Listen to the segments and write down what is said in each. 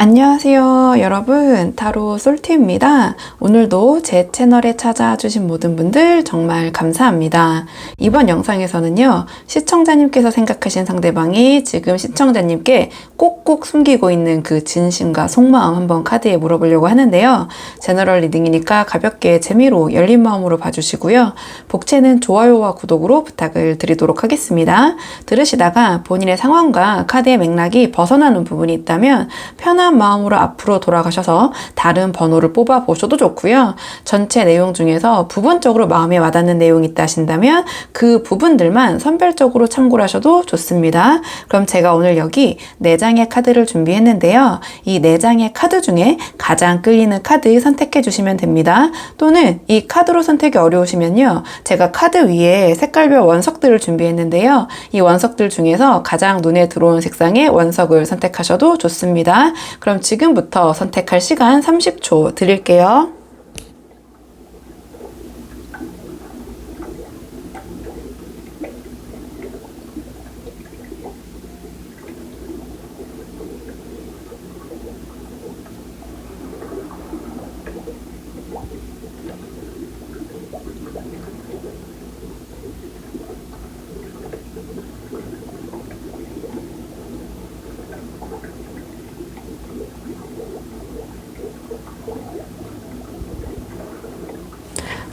안녕하세요 여러분, 타로 솔티입니다. 오늘도 제 채널에 찾아주신 모든 분들 정말 감사합니다. 이번 영상에서는요, 시청자님께서 생각하신 상대방이 지금 시청자님께 꼭꼭 숨기고 있는 그 진심과 속마음 한번 카드에 물어보려고 하는데요. 제너럴 리딩이니까 가볍게 재미로 열린 마음으로 봐주시고요. 복채는 좋아요와 구독으로 부탁을 드리도록 하겠습니다. 들으시다가 본인의 상황과 카드의 맥락이 벗어나는 부분이 있다면 편한 마음으로 앞으로 돌아가셔서 다른 번호를 뽑아 보셔도 좋고요. 전체 내용 중에서 부분적으로 마음에 와닿는 내용이 있다 하신다면 그 부분들만 선별적으로 참고를 하셔도 좋습니다. 그럼 제가 오늘 여기 4장의 카드를 준비했는데요. 이 4장의 카드 중에 가장 끌리는 카드 선택해 주시면 됩니다. 또는 이 카드로 선택이 어려우시면요, 제가 카드 위에 색깔별 원석들을 준비했는데요. 이 원석들 중에서 가장 눈에 들어오는 색상의 원석을 선택하셔도 좋습니다. 그럼 지금부터 선택할 시간 30초 드릴게요.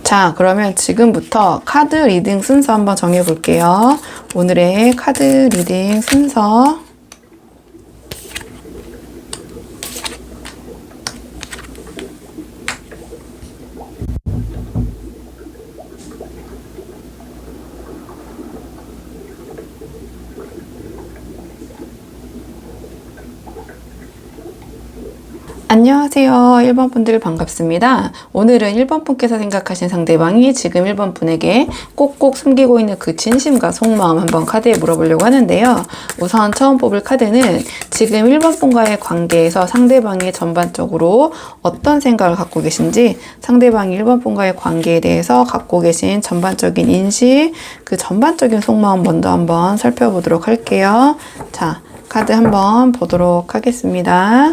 자, 그러면 지금부터 카드 리딩 순서 한번 정해 볼게요. 오늘의 카드 리딩 순서. 안녕하세요. 1번 분들 반갑습니다. 오늘은 1번 분께서 생각하신 상대방이 지금 1번 분에게 꼭꼭 숨기고 있는 그 진심과 속마음 한번 카드에 물어보려고 하는데요. 우선 처음 뽑을 카드는 지금 1번 분과의 관계에서 상대방이 전반적으로 어떤 생각을 갖고 계신지, 상대방이 1번 분과의 관계에 대해서 갖고 계신 전반적인 인식, 그 전반적인 속마음 먼저 한번 살펴보도록 할게요. 자, 카드 한번 보도록 하겠습니다.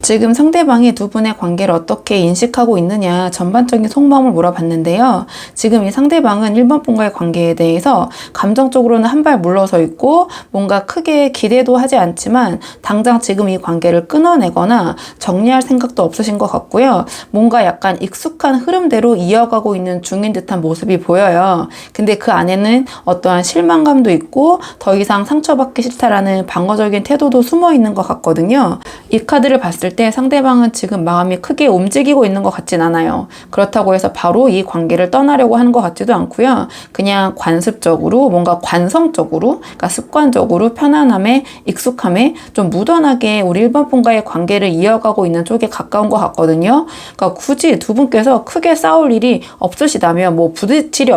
지금 상대방이 두 분의 관계를 어떻게 인식하고 있느냐, 전반적인 속마음을 물어봤는데요. 지금 이 상대방은 1번 분과의 관계에 대해서 감정적으로는 한 발 물러서 있고 뭔가 크게 기대도 하지 않지만 당장 지금 이 관계를 끊어내거나 정리할 생각도 없으신 것 같고요. 뭔가 약간 익숙한 흐름대로 이어가고 있는 중인 듯한 모습이 보여요. 근데 그 안에는 어떠한 실망감도 있고 더 이상 상처받기 싫다라는 방어적인 태도도 숨어 있는 것 같거든요. 이 카드를 봤을 때 상대방은 지금 마음이 크게 움직이고 있는 것 같진 않아요. 그렇다고 해서 바로 이 관계를 떠나려고 하는 것 같지도 않고요. 그냥 관습적으로, 뭔가 관성적으로, 그러니까 습관적으로 편안함에, 익숙함에 좀 무던하게 우리 1번 분과의 관계를 이어가고 있는 쪽에 가까운 것 같거든요. 그러니까 굳이 두 분께서 크게 싸울 일이 없으시다면, 뭐 부딪힐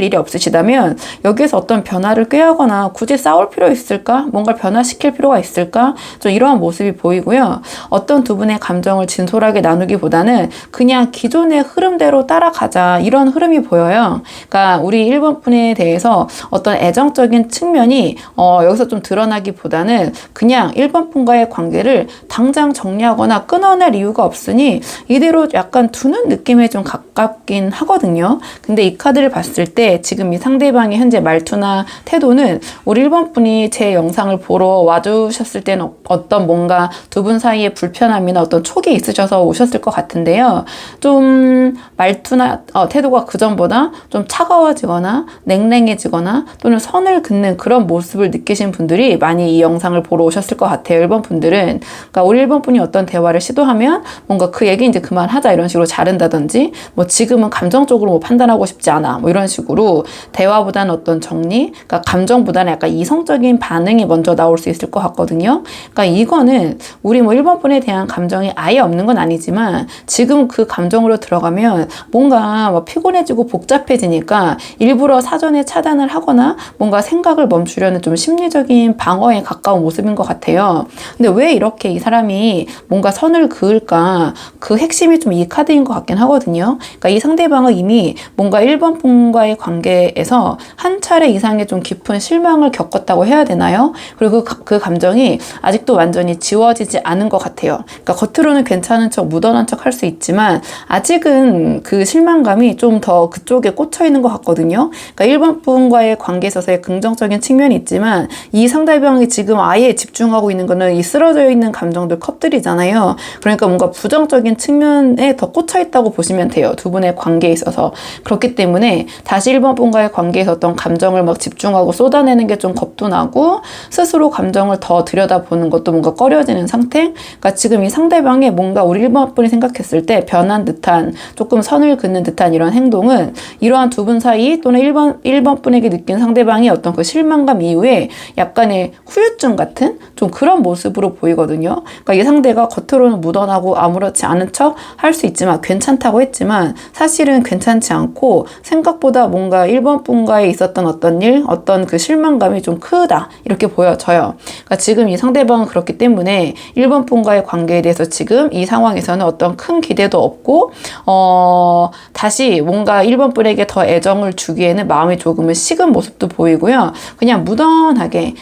일이 없으시다면 여기에서 어떤 변화를 꾀하거나 굳이 싸울 필요 있을까? 뭔가를 변화시킬 필요가 있을까? 좀 이러한 모습이 보이고요. 어떤 두 분의 감정을 진솔하게 나누기보다는 그냥 기존의 흐름대로 따라가자, 이런 흐름이 보여요. 그러니까 우리 1번 분에 대해서 어떤 애정적인 측면이 여기서 좀 드러나기보다는 그냥 1번 분과의 관계를 당장 정리하거나 끊어낼 이유가 없으니 이대로 약간 두는 느낌에 좀 가깝긴 하거든요. 근데 이 카드를 봤을 때 지금 이 상대방의 현재 말투나 태도는 우리 1번 분이 제 영상을 보러 와주셨을 때는 어떤 뭔가 두 분 사이에 불편함이나 어떤 촉이 있으셔서 오셨을 것 같은데요. 좀 말투나 태도가 그전보다 좀 차가워지거나 냉랭해지거나 또는 선을 긋는 그런 모습을 느끼신 분들이 많이 이 영상을 보러 오셨을 것 같아요. 1번 분들은. 그러니까 우리 1번 분이 어떤 대화를 시도하면 뭔가 그 얘기 이제 그만하자 이런 식으로 자른다든지, 뭐 지금은 감정적으로 뭐 판단하고 싶지 않아 뭐 이런 식으로 대화보다는 어떤 정리, 그러니까 감정보다는 약간 이성적인 반응이 먼저 나올 수 있을 것 같거든요. 그러니까 이거는 우리 뭐 1번 1번 분에 대한 감정이 아예 없는 건 아니지만 지금 그 감정으로 들어가면 뭔가 뭐 피곤해지고 복잡해지니까 일부러 사전에 차단을 하거나 뭔가 생각을 멈추려는 좀 심리적인 방어에 가까운 모습인 것 같아요. 근데 왜 이렇게 이 사람이 뭔가 선을 그을까? 그 핵심이 좀 이 카드인 것 같긴 하거든요. 그러니까 이 상대방은 이미 뭔가 1번 분과의 관계에서 한 차례 이상의 좀 깊은 실망을 겪었다고 해야 되나요? 그리고 그 감정이 아직도 완전히 지워지지 않은 것 같아요. 그러니까 겉으로는 괜찮은 척, 묻어난 척 할 수 있지만 아직은 그 실망감이 좀 더 그쪽에 꽂혀 있는 것 같거든요. 그러니까 1번 분과의 관계에 있어서의 긍정적인 측면이 있지만 이 상대방이 지금 아예 집중하고 있는 거는 이 쓰러져 있는 감정들 컵들이잖아요. 그러니까 뭔가 부정적인 측면에 더 꽂혀 있다고 보시면 돼요. 두 분의 관계에 있어서. 그렇기 때문에 다시 1번 분과의 관계에서 어떤 감정을 막 집중하고 쏟아내는 게 좀 겁도 나고 스스로 감정을 더 들여다보는 것도 뭔가 꺼려지는 상태. 그러니까 지금 이 상대방의 뭔가 우리 1번 분이 생각했을 때 변한 듯한 조금 선을 긋는 듯한 이런 행동은 이러한 두 분 사이 또는 1번 분에게 느낀 상대방이 어떤 그 실망감 이후에 약간의 후유증 같은 좀 그런 모습으로 보이거든요. 그러니까 이 상대가 겉으로는 묻어나고 아무렇지 않은 척 할 수 있지만 괜찮다고 했지만 사실은 괜찮지 않고 생각보다 뭔가 1번 분과에 있었던 어떤 일, 어떤 그 실망감이 좀 크다 이렇게 보여져요. 그러니까 지금 이 상대방은 그렇기 때문에 1번 분과의 관계에 대해서 지금 이 상황에서는 어떤 큰 기대도 없고 다시 뭔가 1번 분에게 더 애정을 주기에는 마음이 조금은 식은 모습도 보이고요. 그냥 무난하게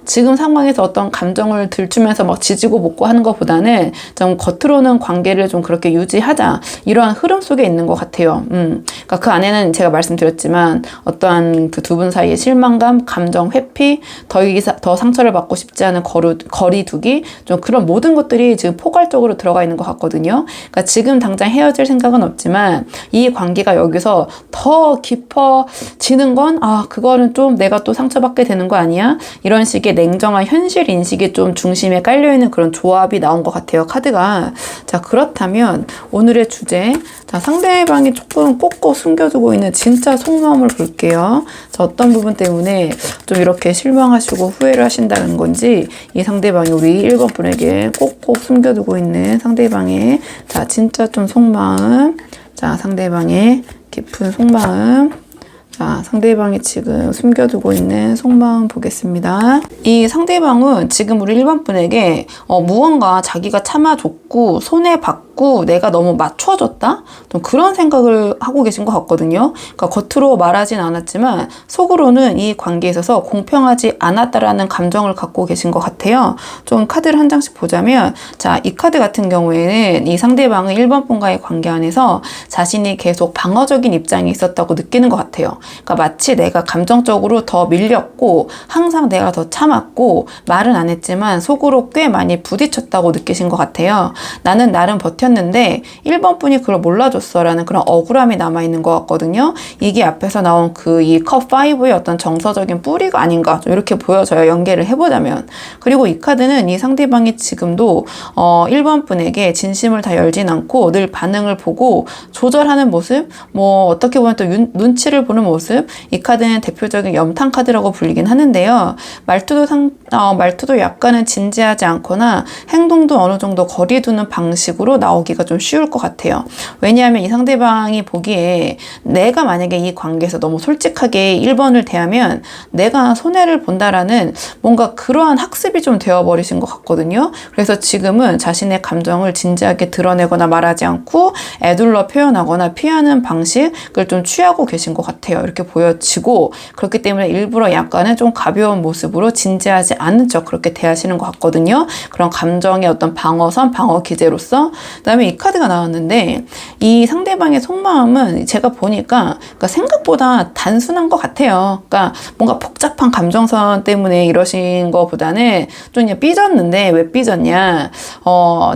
지금 상황에서 어떤 감정을 들추면서 막 지지고 볶고 하는 것보다는 좀 겉으로는 관계를 좀 그렇게 유지하자 이러한 흐름 속에 있는 것 같아요. 그러니까 그 안에는 제가 말씀드렸지만 어떠한 그 두 분 사이의 실망감, 감정 회피, 더 상처를 받고 싶지 않은 거리두기 좀 그런 모든 것들이 지금 포괄적으로 들어가 있는 것 같거든요. 그러니까 지금 당장 헤어질 생각은 없지만 이 관계가 여기서 더 깊어지는 건 그거는 좀 내가 또 상처받게 되는 거 아니야? 이런 식의 냉정한 현실 인식이 좀 중심에 깔려있는 그런 조합이 나온 것 같아요. 카드가. 자, 그렇다면 오늘의 주제, 자, 상대방이 조금 꼭꼭 숨겨두고 있는 진짜 속마음을 볼게요. 자, 어떤 부분 때문에 좀 이렇게 실망하시고 후회를 하신다는 건지 이 상대방이 우리 1번 분에게 꼭꼭 숨겨두고 있는 상대방의 자, 진짜 좀 속마음, 자, 상대방의 깊은 속마음, 자, 상대방이 지금 숨겨두고 있는 속마음 보겠습니다. 이 상대방은 지금 우리 1번 분에게 무언가 자기가 참아줬고 손해받고 내가 너무 맞춰줬다? 좀 그런 생각을 하고 계신 것 같거든요. 그러니까 겉으로 말하진 않았지만 속으로는 이 관계에 있어서 공평하지 않았다라는 감정을 갖고 계신 것 같아요. 좀 카드를 한 장씩 보자면 자, 이 카드 같은 경우에는 이 상대방은 1번 분과의 관계 안에서 자신이 계속 방어적인 입장에 있었다고 느끼는 것 같아요. 그러니까 마치 내가 감정적으로 더 밀렸고 항상 내가 더 참았고 말은 안 했지만 속으로 꽤 많이 부딪혔다고 느끼신 것 같아요. 나는 나름 버텼는데 1번 분이 그걸 몰라줬어 라는 그런 억울함이 남아있는 것 같거든요. 이게 앞에서 나온 그 이 컵 5의 어떤 정서적인 뿌리가 아닌가 좀 이렇게 보여져요. 연계를 해보자면. 그리고 이 카드는 이 상대방이 지금도 1번 분에게 진심을 다 열진 않고 늘 반응을 보고 조절하는 모습, 뭐 어떻게 보면 또 눈치를 보는 모습, 이 카드는 대표적인 염탄 카드라고 불리긴 하는데요. 말투도 약간은 진지하지 않거나 행동도 어느 정도 거리 두는 방식으로 나오기가 좀 쉬울 것 같아요. 왜냐하면 이 상대방이 보기에 내가 만약에 이 관계에서 너무 솔직하게 1번을 대하면 내가 손해를 본다라는 뭔가 그러한 학습이 좀 되어버리신 것 같거든요. 그래서 지금은 자신의 감정을 진지하게 드러내거나 말하지 않고 애둘러 표현하거나 피하는 방식을 좀 취하고 계신 것 같아요. 이렇게 보여지고 그렇기 때문에 일부러 약간은 좀 가벼운 모습으로 진지하지 않은 척 그렇게 대하시는 것 같거든요. 그런 감정의 어떤 방어선, 방어 기제로서. 그다음에 이 카드가 나왔는데 이 상대방의 속마음은 제가 보니까 그러니까 생각보다 단순한 것 같아요. 그러니까 뭔가 복잡한 감정선 때문에 이러신 것보다는 좀 그냥 삐졌는데 왜 삐졌냐?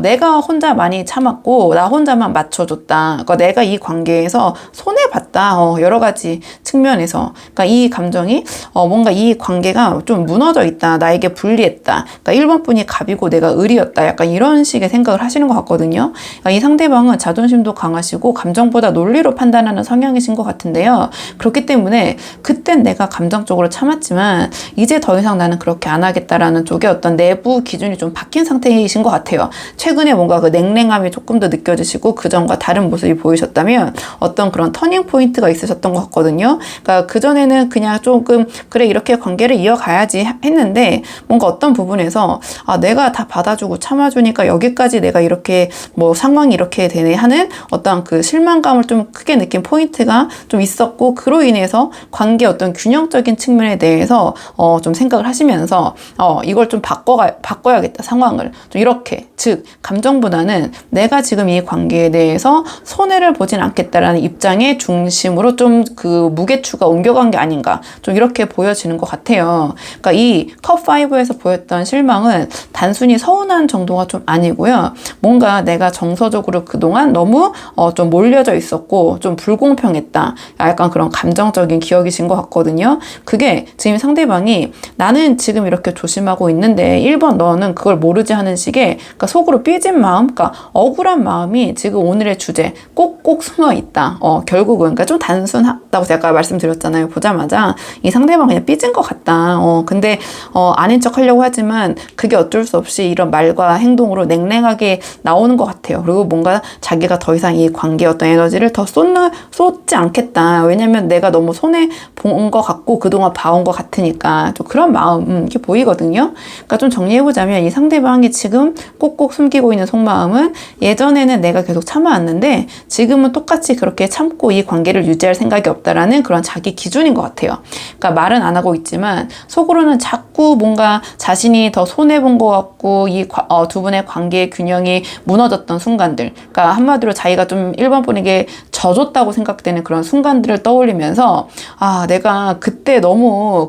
내가 혼자 많이 참았고 나 혼자만 맞춰줬다. 그러니까 내가 이 관계에서 손해봤다. 여러 가지 측면에서. 그러니까 이 감정이 뭔가 이 관계가 좀 무너져 있다. 나에게 불리했다. 그러니까 1번 분이 갑이고 내가 을이었다. 약간 이런 식의 생각을 하시는 것 같거든요. 그러니까 이 상대방은 자존심도 강하시고 감정보다 논리로 판단하는 성향이신 것 같은데요. 그렇기 때문에 그땐 내가 감정적으로 참았지만 이제 더 이상 나는 그렇게 안 하겠다라는 쪽에 어떤 내부 기준이 좀 바뀐 상태이신 것 같아요. 최근에 뭔가 그 냉랭함이 조금 더 느껴지시고 그전과 다른 모습이 보이셨다면 어떤 그런 터닝 포인트가 있으셨던 것 같거든요. 그러니까 그전에는 그냥 조금 그래 이렇게 관계를 이어가야지 했는데 뭔가 어떤 부분에서 내가 다 받아주고 참아주니까 여기까지 내가 이렇게 뭐 상황이 이렇게 되네 하는 어떤 그 실망감을 좀 크게 느낀 포인트가 좀 있었고 그로 인해서 관계 어떤 균형적인 측면에 대해서 좀 생각을 하시면서 이걸 좀 바꿔야겠다 상황을 좀 이렇게 즉 감정보다는 내가 지금 이 관계에 대해서 손해를 보진 않겠다라는 입장의 중심으로 좀 그 무게추가 옮겨간 게 아닌가 좀 이렇게 보여지는 것 같아요. 그러니까 이 컵5에서 보였던 실망은 단순히 서운한 정도가 좀 아니고요. 뭔가 내가 정서적으로 그동안 너무 좀 몰려져 있었고 좀 불공평했다. 약간 그런 감정적인 기억이신 것 같거든요. 그게 지금 상대방이 나는 지금 이렇게 조심하고 있는데 1번 너는 그걸 모르지 하는 식의 그러니까 속으로 삐진 마음, 그러니까 억울한 마음이 지금 오늘의 주제 꼭꼭 숨어 있다. 결국은 그러니까 좀 단순하다고 제가 말씀드렸잖아요. 보자마자 이 상대방 그냥 삐진 것 같다. 근데 아닌 척 하려고 하지만 그게 어쩔 수 없이 이런 말과 행동으로 냉랭하게 나오는 것 같아요. 그리고 뭔가 자기가 더 이상 이 관계에 어떤 에너지를 더 쏟지 않겠다. 왜냐면 내가 너무 손해 본 것 같고 그동안 봐온 것 같으니까 좀 그런 마음 이렇게 보이거든요. 그러니까 좀 정리해보자면 이 상대방이 지금 꼭꼭 숨기고 있는 속마음은 예전에는 내가 계속 참아왔는데 지금은 똑같이 그렇게 참고 이 관계를 유지할 생각이 없다라는 그런 자기 기준인 것 같아요. 그러니까 말은 안 하고 있지만 속으로는 자꾸 뭔가 자신이 더 손해본 것 같고 이 두 분의 관계의 균형이 무너졌던 순간들, 그러니까 한마디로 자기가 좀 1번 분에게 져줬다고 생각되는 그런 순간들을 떠올리면서 내가 그때 너무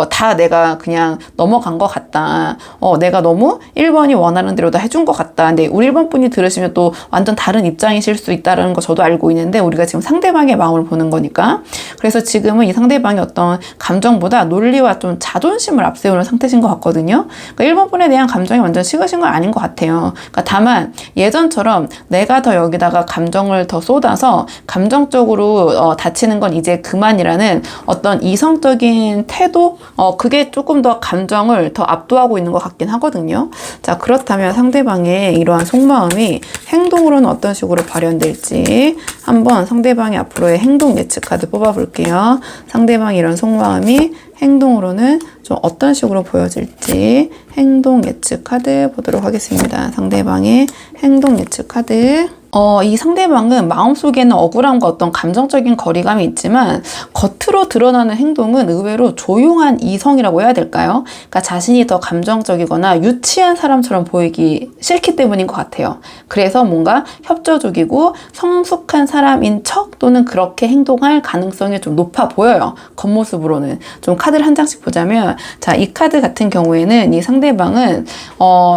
다 내가 그냥 넘어간 것 같다. 내가 너무 1번이 원하는 대로 다 해준 것 같다. 근데 우리 1번 분이 들으시면 또 완전 다른 입장이실 수 있다는 거 저도 알고 있는데 우리가 지금 상대방의 마음을 보는 거니까. 그래서 지금은 이 상대방의 어떤 감정보다 논리와 좀 자존심을 앞세우는 상태신 것 같거든요. 그러니까 1번 분에 대한 감정이 완전 식으신 건 아닌 것 같아요. 그러니까 다만 예전처럼 내가 더 여기다가 감정을 더 쏟아서 감정적으로 다치는 건 이제 그만이라는 어떤 이성적인 태도? 그게 조금 더 감정을 더 압도하고 있는 것 같긴 하거든요. 자, 그렇다면 상대방의 이러한 속마음이 행동으로는 어떤 식으로 발현될지 한번 상대방의 앞으로의 행동 예측 카드 뽑아볼게요. 상대방의 이런 속마음이 행동으로는 좀 어떤 식으로 보여질지 행동 예측 카드 보도록 하겠습니다. 상대방의 행동 예측 카드. 이 상대방은 마음속에는 억울함과 어떤 감정적인 거리감이 있지만 겉으로 드러나는 행동은 의외로 조용한 이성이라고 해야 될까요? 그러니까 자신이 더 감정적이거나 유치한 사람처럼 보이기 싫기 때문인 것 같아요. 그래서 뭔가 협조적이고 성숙한 사람인 척 또는 그렇게 행동할 가능성이 좀 높아 보여요. 겉모습으로는. 좀 카드를 한 장씩 보자면 자, 이 카드 같은 경우에는 이 상대방은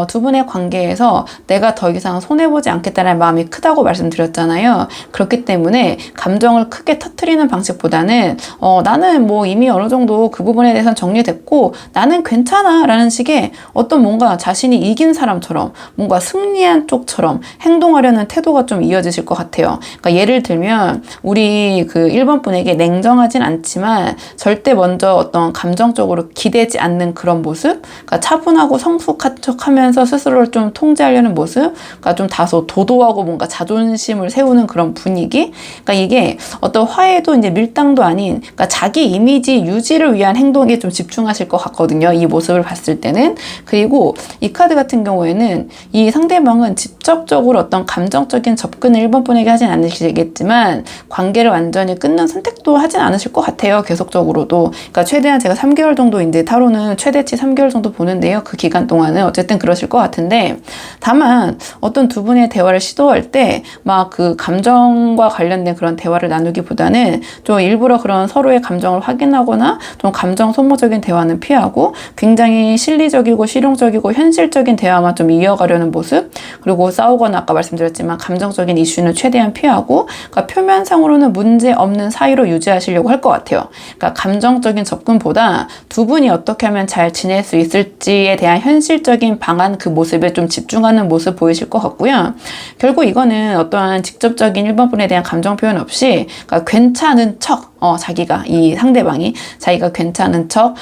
두 분의 관계에서 내가 더 이상 손해보지 않겠다는 마음이 크다고 말씀드렸잖아요. 그렇기 때문에 감정을 크게 터트리는 방식보다는 나는 뭐 이미 어느 정도 그 부분에 대해서는 정리됐고 나는 괜찮아 라는 식의 어떤 뭔가 자신이 이긴 사람처럼 뭔가 승리한 쪽처럼 행동하려는 태도가 좀 이어지실 것 같아요. 그러니까 예를 들면 우리 그 1번 분에게 냉정하진 않지만 절대 먼저 어떤 감정적으로 기대지 않는 그런 모습, 그러니까 차분하고 성숙한 척하면서 스스로를 좀 통제하려는 모습, 그러니까 좀 다소 도도하고 뭔가 자존심을 세우는 그런 분위기. 그러니까 이게 어떤 화해도 이제 밀당도 아닌, 그러니까 자기 이미지 유지를 위한 행동에 좀 집중하실 것 같거든요. 이 모습을 봤을 때는. 그리고 이 카드 같은 경우에는 이 상대방은 직접적으로 어떤 감정적인 접근을 1번 분에게 하진 않으시겠지만 관계를 완전히 끊는 선택도 하진 않으실 것 같아요. 계속적으로도. 그러니까 최대한 제가 3개월 정도 이제 타로는 최대치 3개월 정도 보는데요. 그 기간 동안은 어쨌든 그러실 것 같은데 다만 어떤 두 분의 대화를 시도할 때 때 막 그 감정과 관련된 그런 대화를 나누기보다는 좀 일부러 그런 서로의 감정을 확인하거나 좀 감정 소모적인 대화는 피하고 굉장히 실리적이고 실용적이고 현실적인 대화만 좀 이어가려는 모습, 그리고 싸우거나 아까 말씀드렸지만 감정적인 이슈는 최대한 피하고, 그러니까 표면상으로는 문제 없는 사이로 유지하시려고 할 것 같아요. 그러니까 감정적인 접근보다 두 분이 어떻게 하면 잘 지낼 수 있을지에 대한 현실적인 방안, 그 모습에 좀 집중하는 모습 보이실 것 같고요. 결국 이거는 어떠한 직접적인 1번 분에 대한 감정 표현 없이, 그러니까 괜찮은 척, 자기가, 이 상대방이 자기가 괜찮은 척,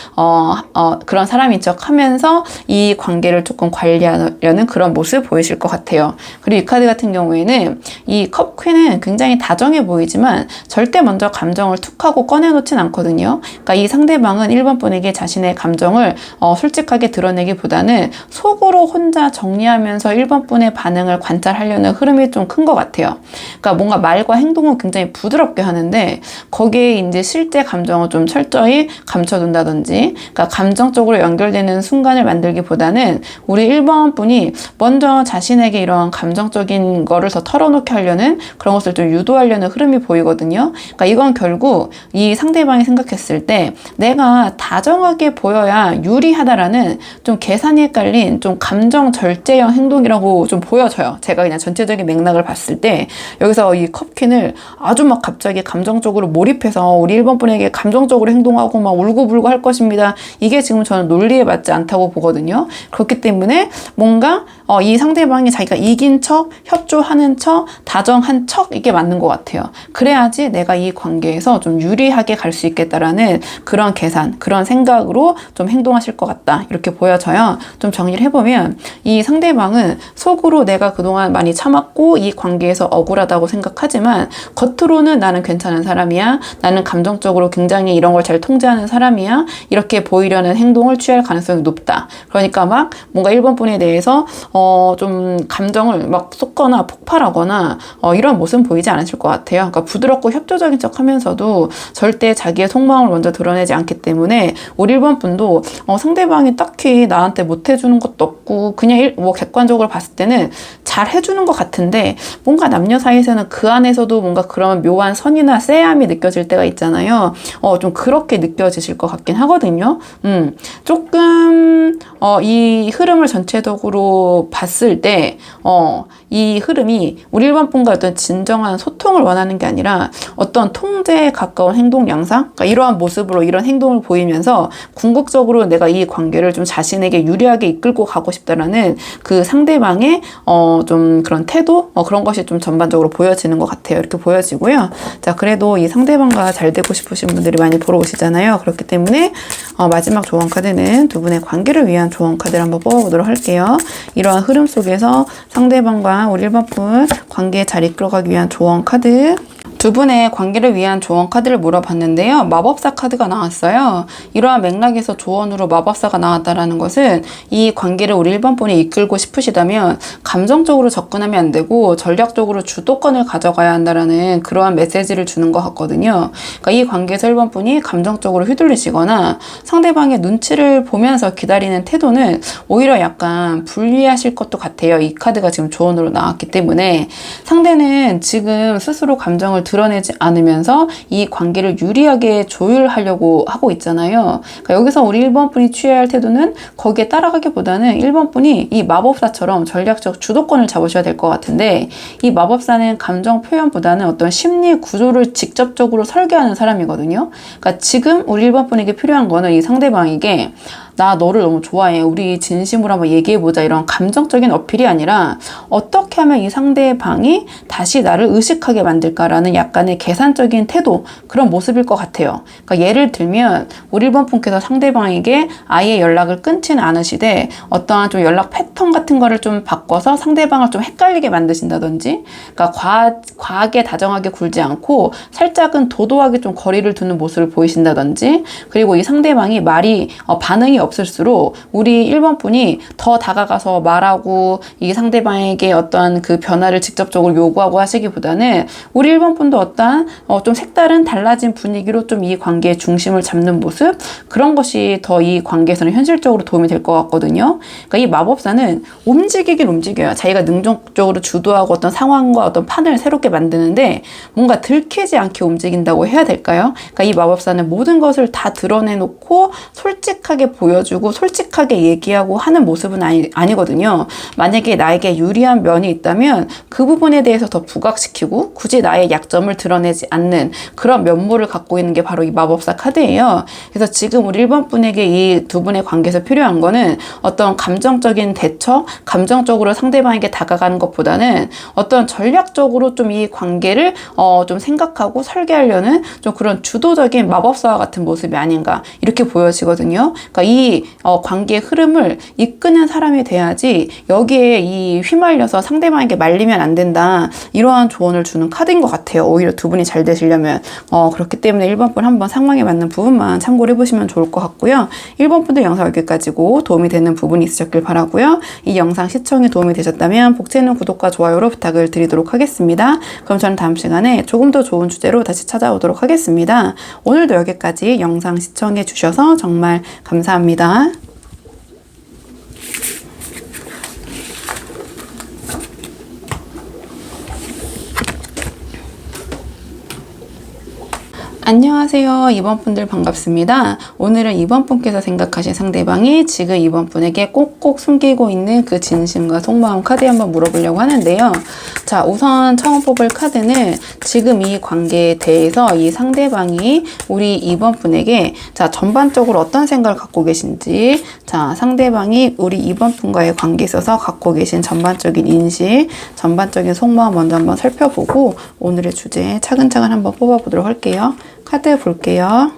그런 사람인 척 하면서 이 관계를 조금 관리하려는 그런 모습 보이실 것 같아요. 그리고 이 카드 같은 경우에는 이 컵퀸은 굉장히 다정해 보이지만 절대 먼저 감정을 툭 하고 꺼내놓진 않거든요. 그러니까 이 상대방은 1번 분에게 자신의 감정을 솔직하게 드러내기보다는 속으로 혼자 정리하면서 1번 분의 반응을 관찰하려는 흐름이 좀 큰 것 같아요. 그러니까 뭔가 말과 행동은 굉장히 부드럽게 하는데 거기에 이제 실제 감정을 좀 철저히 감춰둔다든지, 그러니까 감정적으로 연결되는 순간을 만들기보다는 우리 1번 분이 먼저 자신에게 이런 감정적인 거를 더 털어놓게 하려는 그런 것을 좀 유도하려는 흐름이 보이거든요. 그러니까 이건 결국 이 상대방이 생각했을 때 내가 다정하게 보여야 유리하다라는 좀 계산이 깔린 좀 감정 절제형 행동이라고 좀 보여져요. 제가 그냥 전체적인 맥락을 봤을 때 여기서 이 컵퀸을 아주 막 갑자기 감정적으로 몰입해서 우리 1번 분에게 감정적으로 행동하고 막 울고불고 할 것입니다. 이게 지금 저는 논리에 맞지 않다고 보거든요. 그렇기 때문에 뭔가 이 상대방이 자기가 이긴 척, 협조하는 척, 다정한 척, 이게 맞는 것 같아요. 그래야지 내가 이 관계에서 좀 유리하게 갈 수 있겠다라는 그런 계산, 그런 생각으로 좀 행동하실 것 같다, 이렇게 보여져요. 좀 정리를 해보면 이 상대방은 속으로 내가 그동안 많이 참았고 이 관계에서 억울하다고 생각하지만 겉으로는 나는 괜찮은 사람이야, 나는 감정적으로 굉장히 이런 걸 잘 통제하는 사람이야, 이렇게 보이려는 행동을 취할 가능성이 높다. 그러니까 막 뭔가 1번 분에 대해서 좀 감정을 막 쏟거나 폭발하거나 이런 모습은 보이지 않으실 것 같아요. 그러니까 부드럽고 협조적인 척 하면서도 절대 자기의 속마음을 먼저 드러내지 않기 때문에 우리 1번 분도 상대방이 딱히 나한테 못 해주는 것도 없고 그냥 뭐 객관적으로 봤을 때는 잘 해주는 것 같은데 뭔가 남녀 사이에서는 그 안에서도 뭔가 그런 묘한 선이나 쎄함이 느껴질 때가 있잖아요. 좀 그렇게 느껴지실 것 같긴 하거든요. 조금 이 흐름을 전체적으로 봤을 때 이 흐름이 우리 1번 분과 어떤 진정한 소통을 원하는 게 아니라 어떤 통제에 가까운 행동 양상, 그러니까 이러한 모습으로 이런 행동을 보이면서 궁극적으로 내가 이 관계를 좀 자신에게 유리하게 이끌고 가고 싶다라는 그 상대방의 좀 그런 태도, 그런 것이 좀 전반적으로 보여지는 것 같아요. 이렇게 보여지고요. 자, 그래도 이 상대방과 잘 되고 싶으신 분들이 많이 보러 오시잖아요. 그렇기 때문에 마지막 조언 카드는 두 분의 관계를 위한 조언 카드를 한번 뽑아보도록 할게요. 이러한 흐름 속에서 상대방과 우리 1번 분 관계 잘 이끌어가기 위한 조언 카드, 두 분의 관계를 위한 조언 카드를 물어봤는데요. 마법사 카드가 나왔어요. 이러한 맥락에서 조언으로 마법사가 나왔다라는 것은 이 관계를 우리 1번 분이 이끌고 싶으시다면 감정적으로 접근하면 안 되고 전략적으로 주도권을 가져가야 한다라는 그러한 메시지를 주는 것 같거든요. 그러니까 이 관계에서 1번 분이 감정적으로 휘둘리시거나 상대방의 눈치를 보면서 기다리는 태도는 오히려 약간 불리하실 것도 같아요. 이 카드가 지금 조언으로 나왔기 때문에 상대는 지금 스스로 감정을 드러내지 않으면서 이 관계를 유리하게 조율하려고 하고 있잖아요. 그러니까 여기서 우리 1번 분이 취해야 할 태도는 거기에 따라가기보다는 1번 분이 이 마법사처럼 전략적 주도권을 잡으셔야 될 것 같은데, 이 마법사는 감정 표현보다는 어떤 심리 구조를 직접적으로 설계하는 사람이거든요. 그러니까 지금 우리 1번 분에게 필요한 거는 이 상대방에게 나 너를 너무 좋아해, 우리 진심으로 한번 얘기해보자, 이런 감정적인 어필이 아니라 어떻게 하면 이 상대방이 다시 나를 의식하게 만들까라는 약간의 계산적인 태도, 그런 모습일 것 같아요. 그러니까 예를 들면 우리 1번 분께서 상대방에게 아예 연락을 끊지는 않으시되 어떠한 좀 연락 패턴 같은 거를 좀 바꿔서 상대방을 좀 헷갈리게 만드신다든지, 그러니까 과하게 다정하게 굴지 않고 살짝은 도도하게 좀 거리를 두는 모습을 보이신다든지, 그리고 이 상대방이 말이 반응이 없을수록 우리 1번 분이 더 다가가서 말하고 이 상대방에게 어떤 그 변화를 직접적으로 요구하고 하시기보다는 우리 1번 분도 어떤 좀 색다른 달라진 분위기로 좀 이 관계의 중심을 잡는 모습, 그런 것이 더 이 관계에서는 현실적으로 도움이 될 것 같거든요. 그러니까 이 마법사는 움직이긴 움직여요. 자기가 능동적으로 주도하고 어떤 상황과 어떤 판을 새롭게 만드는데 뭔가 들키지 않게 움직인다고 해야 될까요? 그러니까 이 마법사는 모든 것을 다 드러내놓고 솔직하게 보여주고 솔직하게 얘기하고 하는 모습은 아니거든요. 만약에 나에게 유리한 면이 있다면 그 부분에 대해서 더 부각시키고 굳이 나의 약점을 드러내지 않는 그런 면모를 갖고 있는 게 바로 이 마법사 카드예요. 그래서 지금 우리 1번 분에게 이 두 분의 관계에서 필요한 거는 어떤 감정적인 대처, 감정적으로 상대방에게 다가가는 것보다는 어떤 전략적으로 좀 이 관계를 좀 생각하고 설계하려는 좀 그런 주도적인 마법사와 같은 모습이 아닌가 이렇게 보여지거든요. 그러니까 이 관계의 흐름을 이끄는 사람이 돼야지 여기에 이 휘말려서 상대방에게 말리면 안 된다, 이러한 조언을 주는 카드인 것 같아요. 오히려 두 분이 잘 되시려면 그렇기 때문에 1번 분 한번 상황에 맞는 부분만 참고를 해보시면 좋을 것 같고요. 1번 분도 영상 여기까지고 도움이 되는 부분이 있으셨길 바라고요. 이 영상 시청에 도움이 되셨다면 복채널 구독과 좋아요로 부탁을 드리도록 하겠습니다. 그럼 저는 다음 시간에 조금 더 좋은 주제로 다시 찾아오도록 하겠습니다. 오늘도 여기까지 영상 시청해 주셔서 정말 감사합니다. 안녕하세요. 2번 분들 반갑습니다. 오늘은 2번 분께서 생각하신 상대방이 지금 2번 분에게 꼭꼭 숨기고 있는 그 진심과 속마음 카드 한번 물어보려고 하는데요. 자, 우선 처음 뽑을 카드는 지금 이 관계에 대해서 이 상대방이 우리 2번 분에게 자, 전반적으로 어떤 생각을 갖고 계신지, 자, 상대방이 우리 2번 분과의 관계에 있어서 갖고 계신 전반적인 인식, 전반적인 속마음 먼저 한번 살펴보고 오늘의 주제 차근차근 한번 뽑아보도록 할게요. 카드 볼게요.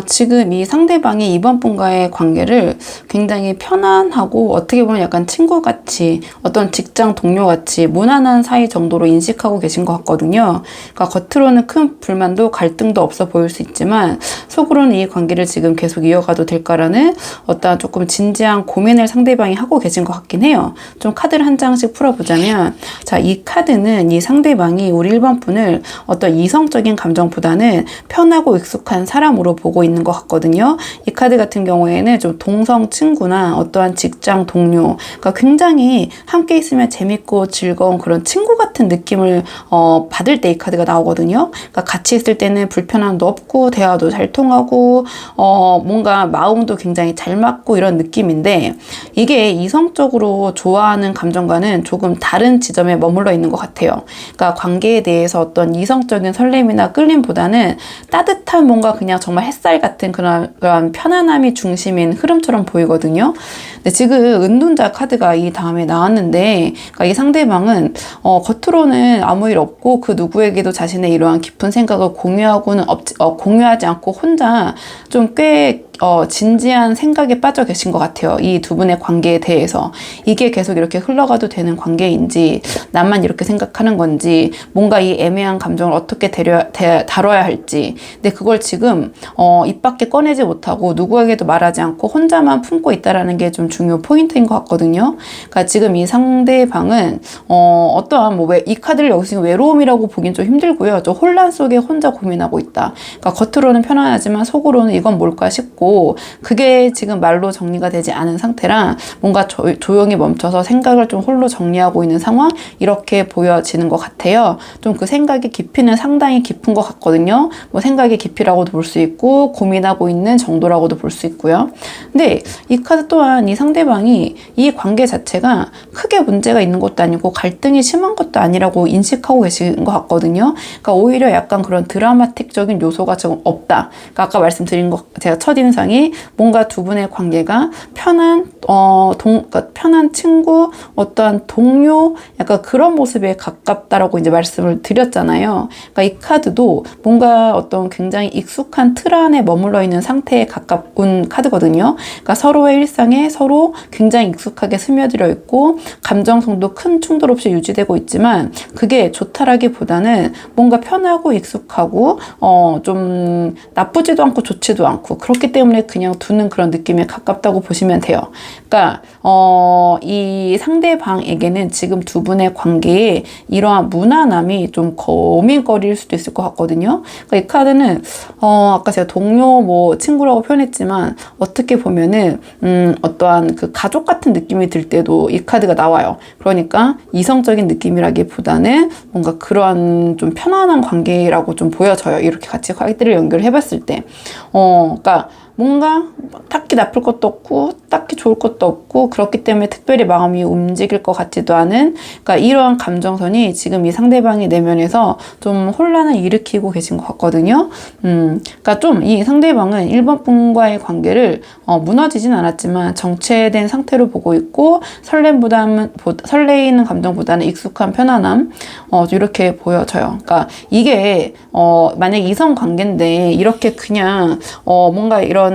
지금 이 상대방이 2번 분과의 관계를 굉장히 편안하고 어떻게 보면 약간 친구같이, 어떤 직장 동료같이 무난한 사이 정도로 인식하고 계신 것 같거든요. 그러니까 겉으로는 큰 불만도 갈등도 없어 보일 수 있지만 속으로는 이 관계를 지금 계속 이어가도 될까라는 어떤 조금 진지한 고민을 상대방이 하고 계신 것 같긴 해요. 좀 카드를 한 장씩 풀어보자면, 자, 이 카드는 이 상대방이 우리 1번 분을 어떤 이성적인 감정보다는 편하고 익숙한 사람으로 보고 있는 것 같거든요. 이 카드 같은 경우에는 좀 동성 친구나 어떠한 직장 동료, 그러니까 굉장히 함께 있으면 재밌고 즐거운 그런 친구 같은 느낌을 받을 때 이 카드가 나오거든요. 그러니까 같이 있을 때는 불편함도 없고 대화도 잘 통하고 뭔가 마음도 굉장히 잘 맞고 이런 느낌인데, 이게 이성적으로 좋아하는 감정과는 조금 다른 지점에 머물러 있는 것 같아요. 그러니까 관계에 대해서 어떤 이성적인 설렘이나 끌림보다는 따뜻한 뭔가 그냥 정말 햇살 같은 그런 편안함이 중심인 흐름처럼 보이거든요. 근데 지금 은둔자 카드가 이 다음에 나왔는데, 그러니까 이 상대방은 겉으로는 아무 일 없고 그 누구에게도 자신의 이러한 깊은 생각을 공유하지 않고 혼자 좀 꽤 진지한 생각에 빠져 계신 것 같아요. 이 두 분의 관계에 대해서 이게 계속 이렇게 흘러가도 되는 관계인지, 나만 이렇게 생각하는 건지, 뭔가 이 애매한 감정을 어떻게 다뤄야 할지, 근데 그걸 지금 입 밖에 꺼내지 못하고 누구에게도 말하지 않고 혼자만 품고 있다라는 게 좀 중요 포인트인 것 같거든요. 그러니까 지금 이 상대방은 어떠한 이 카드를 여기서 외로움이라고 보긴 좀 힘들고요. 좀 혼란 속에 혼자 고민하고 있다. 그러니까 겉으로는 편안하지만 속으로는 이건 뭘까 싶고, 그게 지금 말로 정리가 되지 않은 상태라 뭔가 조용히 멈춰서 생각을 좀 홀로 정리하고 있는 상황, 이렇게 보여지는 것 같아요. 좀 그 생각의 깊이는 상당히 깊은 것 같거든요. 뭐 생각의 깊이라고도 볼 수 있고 고민하고 있는 정도라고도 볼 수 있고요. 근데 이 카드 또한 이 상대방이 이 관계 자체가 크게 문제가 있는 것도 아니고 갈등이 심한 것도 아니라고 인식하고 계신 것 같거든요. 그러니까 오히려 약간 그런 드라마틱적인 요소가 조금 없다. 그러니까 아까 말씀드린 거, 제가 첫인상 표현상이 뭔가 두 분의 관계가 편한 그러니까 편한 친구, 어떠한 동료, 약간 그런 모습에 가깝다라고 이제 말씀을 드렸잖아요. 그러니까 이 카드도 뭔가 어떤 굉장히 익숙한 틀 안에 머물러 있는 상태에 가까운 카드거든요. 그러니까 서로의 일상에 서로 굉장히 익숙하게 스며들어 있고 감정성도 큰 충돌 없이 유지되고 있지만 그게 좋다라기보다는 뭔가 편하고 익숙하고 좀 나쁘지도 않고 좋지도 않고 그렇기 때문에 그냥 두는 그런 느낌에 가깝다고 보시면 돼요. 그러니까 이 상대방에게는 지금 두 분의 관계에 이러한 무난함이 좀 고민거리일 수도 있을 것 같거든요. 그러니까 이 카드는 아까 제가 동료 뭐 친구라고 표현했지만 어떻게 보면은 어떠한 그 가족 같은 느낌이 들 때도 이 카드가 나와요. 그러니까 이성적인 느낌이라기보다는 뭔가 그러한 좀 편안한 관계라고 좀 보여져요. 이렇게 같이 카드를 연결해 봤을 때 그러니까 뭔가 딱히 나쁠 것도 없고 딱히 좋을 것도 없고 그렇기 때문에 특별히 마음이 움직일 것 같지도 않은 그러니까 이러한 감정선이 지금 이 상대방의 내면에서 좀 혼란을 일으키고 계신 것 같거든요. 그러니까 좀 이 상대방은 1번 분과의 관계를 무너지진 않았지만 정체된 상태로 보고 있고 설레이는 감정보다는 익숙한 편안함 이렇게 보여져요. 그러니까 이게 만약 이성 관계인데 이렇게 그냥 뭔가 이런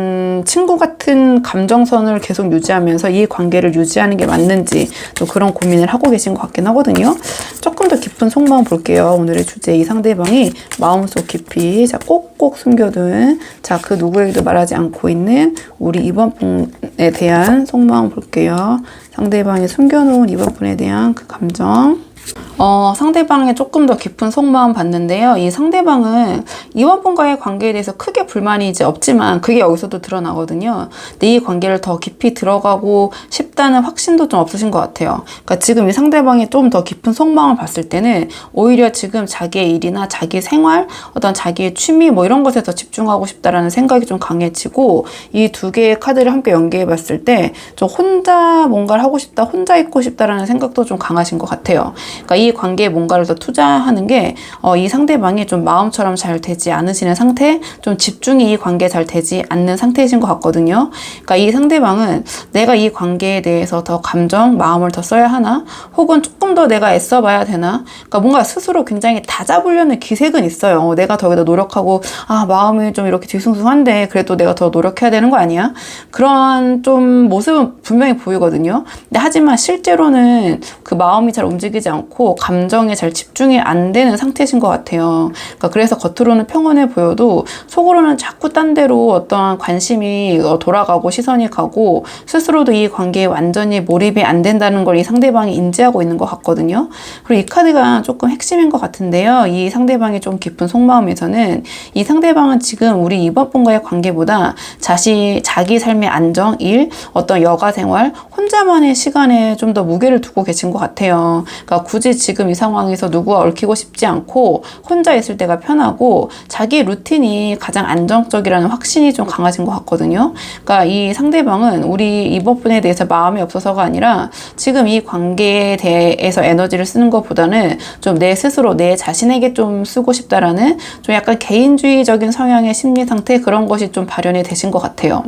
친구 같은 감정선을 계속 유지하면서 이 관계를 유지하는 게 맞는지 또 그런 고민을 하고 계신 것 같긴 하거든요. 조금 더 깊은 속마음 볼게요. 오늘의 주제 이 상대방이 마음속 깊이 꼭꼭 숨겨둔 그 누구에게도 말하지 않고 있는 우리 이번 분에 대한 속마음 볼게요. 상대방이 숨겨놓은 이번 분에 대한 그 감정 상대방의 조금 더 깊은 속마음 봤는데요. 이 상대방은 이번 분과의 관계에 대해서 크게 불만이 이제 없지만 그게 여기서도 드러나거든요. 근데 이 관계를 더 깊이 들어가고 싶다는 확신도 좀 없으신 것 같아요. 그러니까 지금 이 상대방의 좀 더 깊은 속마음을 봤을 때는 오히려 지금 자기의 일이나 자기 생활, 어떤 자기의 취미 뭐 이런 것에 더 집중하고 싶다라는 생각이 좀 강해지고 이 두 개의 카드를 함께 연계해 봤을 때 좀 혼자 뭔가를 하고 싶다, 혼자 있고 싶다라는 생각도 좀 강하신 것 같아요. 그러니까 이 관계에 뭔가를 더 투자하는 게 이 상대방이 좀 마음처럼 잘 되지 않으시는 상태, 좀 집중이 이 관계에 잘 되지 않는 상태이신 것 같거든요. 그러니까 이 상대방은 내가 이 관계에 대해서 더 감정, 마음을 더 써야 하나? 혹은 조금 더 내가 애써봐야 되나? 그러니까 뭔가 스스로 굉장히 다잡으려는 기색은 있어요. 내가 더 노력하고 마음이 좀 이렇게 뒤숭숭한데 그래도 내가 더 노력해야 되는 거 아니야? 그런 좀 모습은 분명히 보이거든요. 근데 하지만 실제로는 그 마음이 잘 움직이지 않고 감정에 잘 집중이 안 되는 상태신 것 같아요. 그러니까 그래서 겉으로는 평온해 보여도 속으로는 자꾸 딴 데로 어떠한 관심이 돌아가고 시선이 가고 스스로도 이 관계에 완전히 몰입이 안 된다는 걸 이 상대방이 인지하고 있는 것 같거든요. 그리고 이 카드가 조금 핵심인 것 같은데요. 이 상대방이 좀 깊은 속마음에서는 이 상대방은 지금 우리 이번 분과의 관계보다 자기 삶의 안정, 일, 어떤 여가 생활, 혼자만의 시간에 좀 더 무게를 두고 계신 것 같아요. 그러니까 굳이 지금 이 상황에서 누구와 얽히고 싶지 않고 혼자 있을 때가 편하고 자기 루틴이 가장 안정적이라는 확신이 좀 강하신 것 같거든요. 그러니까 이 상대방은 우리 이번 분에 대해서 마음이 없어서가 아니라 지금 이 관계에 대해서 에너지를 쓰는 것보다는 좀 내 스스로 내 자신에게 좀 쓰고 싶다라는 좀 약간 개인주의적인 성향의 심리 상태 그런 것이 좀 발현이 되신 것 같아요.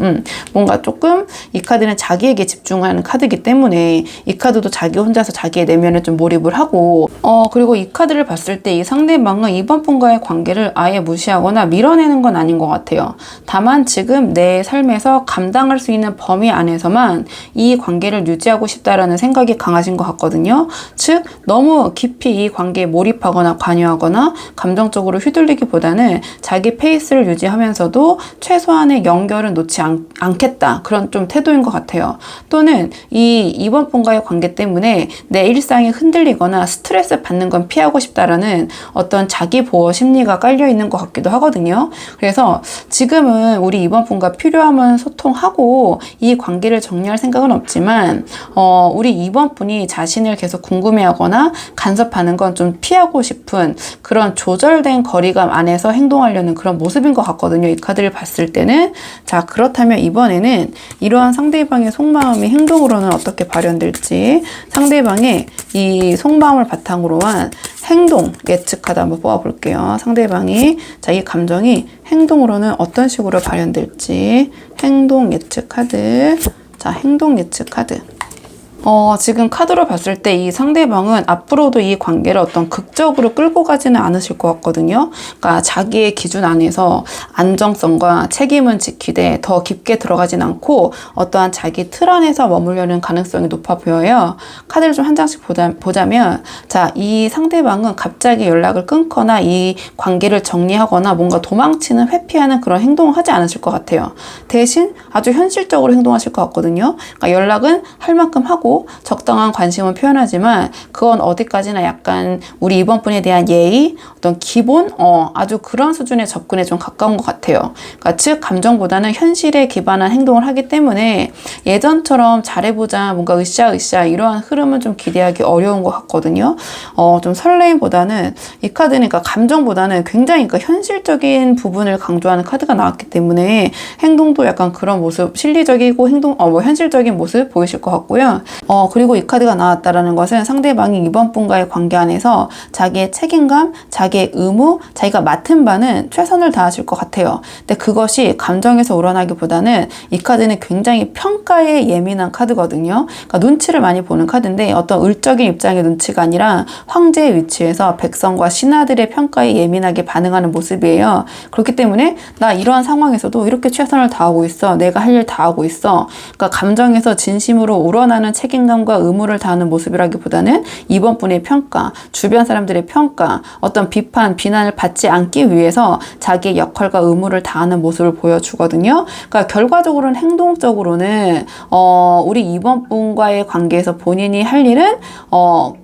뭔가 조금 이 카드는 자기에게 집중하는 카드이기 때문에 이 카드도 자기 혼자서 자기의 내면에 좀 몰입을 하고 그리고 이 카드를 봤을 때 이 상대방은 이번 분과의 관계를 아예 무시하거나 밀어내는 건 아닌 것 같아요. 다만 지금 내 삶에서 감당할 수 있는 범위 안에서만 이 관계를 유지하고 싶다라는 생각이 강하신 것 같거든요. 즉 너무 깊이 이 관계에 몰입하거나 관여하거나 감정적으로 휘둘리기보다는 자기 페이스를 유지하면서도 최소한의 연결은 놓지 않겠다 그런 좀 태도인 것 같아요. 또는 이번 분과의 관계 때문에 내 일상이 흔들리거나 스트레스 받는 건 피하고 싶다라는 어떤 자기 보호 심리가 깔려 있는 것 같기도 하거든요. 그래서 지금은 우리 이번 분과 필요하면 소통하고 이 관계를 정리할 생각은 없지만 우리 이번 분이 자신을 계속 궁금해하거나 간섭하는 건 좀 피하고 싶은 그런 조절된 거리감 안에서 행동하려는 그런 모습인 것 같거든요. 이 카드를 봤을 때는. 자, 그렇다면 이번에는 이러한 상대방의 속마음이 행동으로는 어떻게 발현될지 상대방의 이 속마음을 바탕으로 한 행동 예측 카드 한번 뽑아볼게요. 상대방이 이 감정이 행동으로는 어떤 식으로 발현될지. 행동 예측 카드. 행동 예측 카드. 지금 카드로 봤을 때 이 상대방은 앞으로도 이 관계를 어떤 극적으로 끌고 가지는 않으실 것 같거든요. 그러니까 자기의 기준 안에서 안정성과 책임은 지키되 더 깊게 들어가진 않고 어떠한 자기 틀 안에서 머물려는 가능성이 높아 보여요. 카드를 좀 한 장씩 보자면 이 상대방은 갑자기 연락을 끊거나 이 관계를 정리하거나 뭔가 도망치는 회피하는 그런 행동을 하지 않으실 것 같아요. 대신 아주 현실적으로 행동하실 것 같거든요. 그러니까 연락은 할 만큼 하고 적당한 관심은 표현하지만 그건 어디까지나 약간 우리 이번 분에 대한 예의, 어떤 기본, 아주 그런 수준의 접근에 좀 가까운 것 같아요. 그러니까 즉 감정보다는 현실에 기반한 행동을 하기 때문에 예전처럼 잘해보자, 뭔가 으쌰으쌰 이러한 흐름은 좀 기대하기 어려운 것 같거든요. 좀 설레임보다는 이 카드는 그러니까 감정보다는 굉장히 그러니까 현실적인 부분을 강조하는 카드가 나왔기 때문에 행동도 약간 그런 모습, 실리적이고 현실적인 모습 보이실 것 같고요. 그리고 이 카드가 나왔다라는 것은 상대방이 이번 분과의 관계 안에서 자기의 책임감, 자기의 의무, 자기가 맡은 바는 최선을 다하실 것 같아요. 근데 그것이 감정에서 우러나기보다는 이 카드는 굉장히 평가에 예민한 카드거든요. 그러니까 눈치를 많이 보는 카드인데 어떤 을적인 입장의 눈치가 아니라 황제의 위치에서 백성과 신하들의 평가에 예민하게 반응하는 모습이에요. 그렇기 때문에 나 이러한 상황에서도 이렇게 최선을 다하고 있어. 내가 할 일 다 하고 있어. 그러니까 감정에서 진심으로 우러나는 책임감과 의무를 다하는 모습이라기보다는 이번 분의 평가, 주변 사람들의 평가, 어떤 비판, 비난을 받지 않기 위해서 자기의 역할과 의무를 다하는 모습을 보여주거든요. 그러니까 결과적으로는 행동적으로는 우리 이번 분과의 관계에서 본인이 할 일은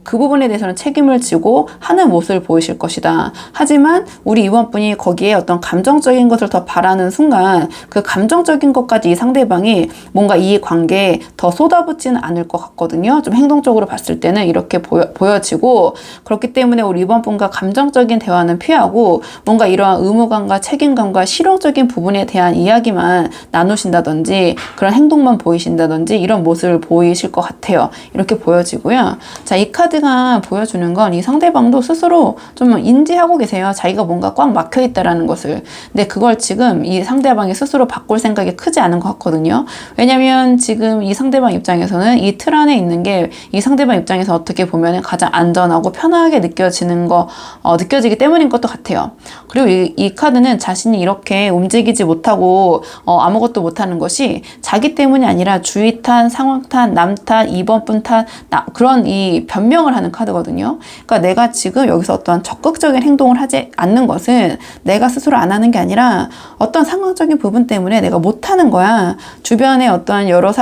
그 부분에 대해서는 책임을 지고 하는 모습을 보이실 것이다. 하지만 우리 이번 분이 거기에 어떤 감정적인 것을 더 바라는 순간 그 감정적인 것까지 이 상대방이 뭔가 이 관계에 더 쏟아붓지는 않을 것 같거든요. 좀 행동적으로 봤을 때는 이렇게 보여지고 그렇기 때문에 우리 이번 분과 감정적인 대화는 피하고 뭔가 이러한 의무감과 책임감과 실용적인 부분에 대한 이야기만 나누신다든지 그런 행동만 보이신다든지 이런 모습을 보이실 것 같아요. 이렇게 보여지고요. 이 카드가 보여주는 건 이 상대방도 스스로 좀 인지하고 계세요. 자기가 뭔가 꽉 막혀 있다라는 것을. 근데 그걸 지금 이 상대방이 스스로 바꿀 생각이 크지 않은 것 같거든요. 왜냐면 지금 이 상대방 입장에서는 이 틀 안에 있는 게 이 상대방 입장에서 어떻게 보면 가장 안전하고 편하게 느껴지기 때문인 것도 같아요. 그리고 이 카드는 자신이 이렇게 움직이지 못하고 아무것도 못하는 것이 자기 때문이 아니라 주위 탓, 상황 탓, 남 탓, 이번 분 탓, 그런 이 변명을 하는 카드거든요. 그러니까 내가 지금 여기서 어떤 적극적인 행동을 하지 않는 것은 내가 스스로 안 하는 게 아니라 어떤 상황적인 부분 때문에 내가 못하는 거야. 주변에 어떤 여러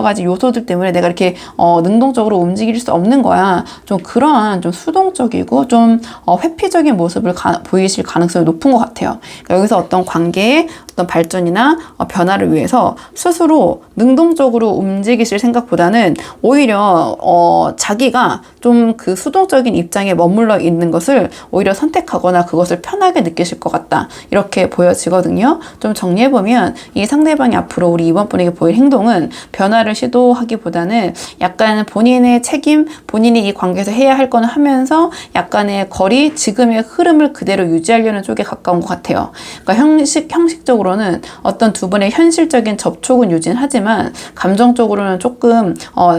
가지 요소들 때문에 내가 이렇게 능동적으로 움직일 수 없는 거야. 좀 그러한 좀 수동적이고 좀 회피적인 모습을 보이실 가능성이 높은 것 같아요. 그러니까 여기서 어떤 관계의 어떤 발전이나 변화를 위해서 스스로 능동적으로 움직이실 생각보다는 오히려 자기가 좀 그 수동적인 입장에 머물러 있는 것을 오히려 선택하거나 그것을 편하게 느끼실 것 같다. 이렇게 보여지거든요. 좀 정리해보면 이 상대방이 앞으로 우리 이번 분에게 보일 행동은 변화를 시도하기보다는 약간 본인의 책임, 본인이 이 관계에서 해야 할 거는 하면서 약간의 거리, 지금의 흐름을 그대로 유지하려는 쪽에 가까운 것 같아요. 그러니까 형식적으로는 어떤 두 분의 현실적인 접촉은 유지는 하지만 감정적으로는 조금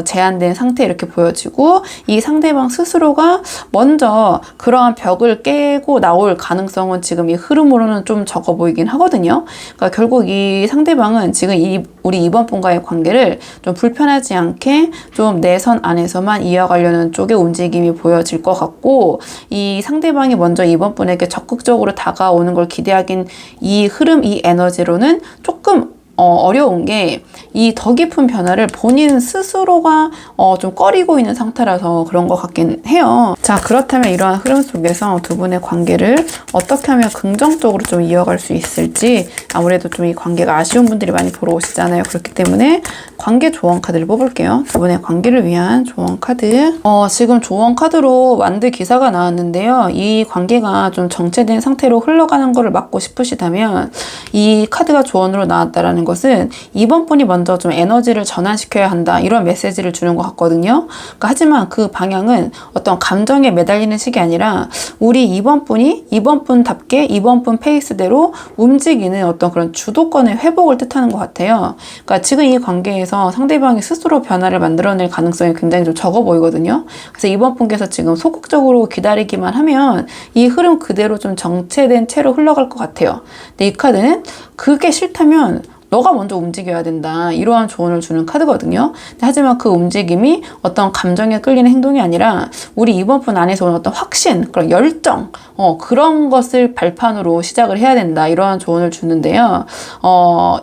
제한된 상태 이렇게 보여지고 이 상대방 스스로가 먼저 그러한 벽을 깨고 나올 가능성은 지금 이 흐름으로는 좀 적어 보이긴 하거든요. 그러니까 결국 이 상대방은 지금 우리 이번 분과의 관계를 좀 불편하지 않게 좀 내 선 안에서만 이어가려는 쪽의 움직임이 보여질 것 같고 이 상대방이 먼저 이번 분에게 적극적으로 다가오는 걸 기대하긴 이 흐름, 이 에너지로는 조금 어려운 게 이 더 깊은 변화를 본인 스스로가 좀 꺼리고 있는 상태라서 그런 것 같긴 해요. 자, 그렇다면 이러한 흐름 속에서 두 분의 관계를 어떻게 하면 긍정적으로 좀 이어갈 수 있을지 아무래도 좀 이 관계가 아쉬운 분들이 많이 보러 오시잖아요. 그렇기 때문에 관계 조언 카드를 뽑을게요. 두 분의 관계를 위한 조언 카드. 지금 조언 카드로 완드 기사가 나왔는데요. 이 관계가 좀 정체된 상태로 흘러가는 거를 막고 싶으시다면 이 카드가 조언으로 나왔다라는 있다라는 것은 2번 분이 먼저 좀 에너지를 전환시켜야 한다, 이런 메시지를 주는 것 같거든요. 그러니까 하지만 그 방향은 어떤 감정에 매달리는 식이 아니라 우리 2번 분이 2번 분답게 2번 분 페이스대로 움직이는 어떤 그런 주도권의 회복을 뜻하는 것 같아요. 그러니까 지금 이 관계에서 상대방이 스스로 변화를 만들어낼 가능성이 굉장히 좀 적어 보이거든요. 그래서 2번 분께서 지금 소극적으로 기다리기만 하면 이 흐름 그대로 좀 정체된 채로 흘러갈 것 같아요. 근데 이 카드는 그게 싫다면 너가 먼저 움직여야 된다, 이러한 조언을 주는 카드거든요. 하지만 그 움직임이 어떤 감정에 끌리는 행동이 아니라 우리 이번 분 안에서 오는 어떤 확신, 그런 열정, 그런 것을 발판으로 시작을 해야 된다, 이러한 조언을 주는데요.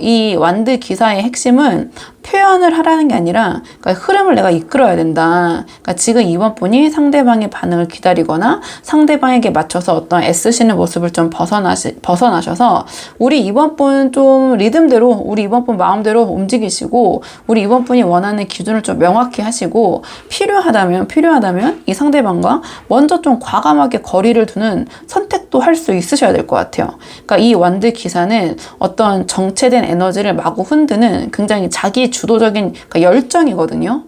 이 완드 기사의 핵심은 표현을 하라는 게 아니라, 그러니까 흐름을 내가 이끌어야 된다. 그러니까 지금 이번 분이 상대방의 반응을 기다리거나 상대방에게 맞춰서 어떤 애쓰시는 모습을 좀 벗어나셔서 우리 이번 분 좀 리듬대로, 우리 이번 분 마음대로 움직이시고, 우리 이번 분이 원하는 기준을 좀 명확히 하시고, 필요하다면 이 상대방과 먼저 좀 과감하게 거리를 두는 선택도 할 수 있으셔야 될 것 같아요. 그러니까 이 완드 기사는 어떤 정체된 에너지를 마구 흔드는 굉장히 자기 주도적인, 그러니까 열정이거든요.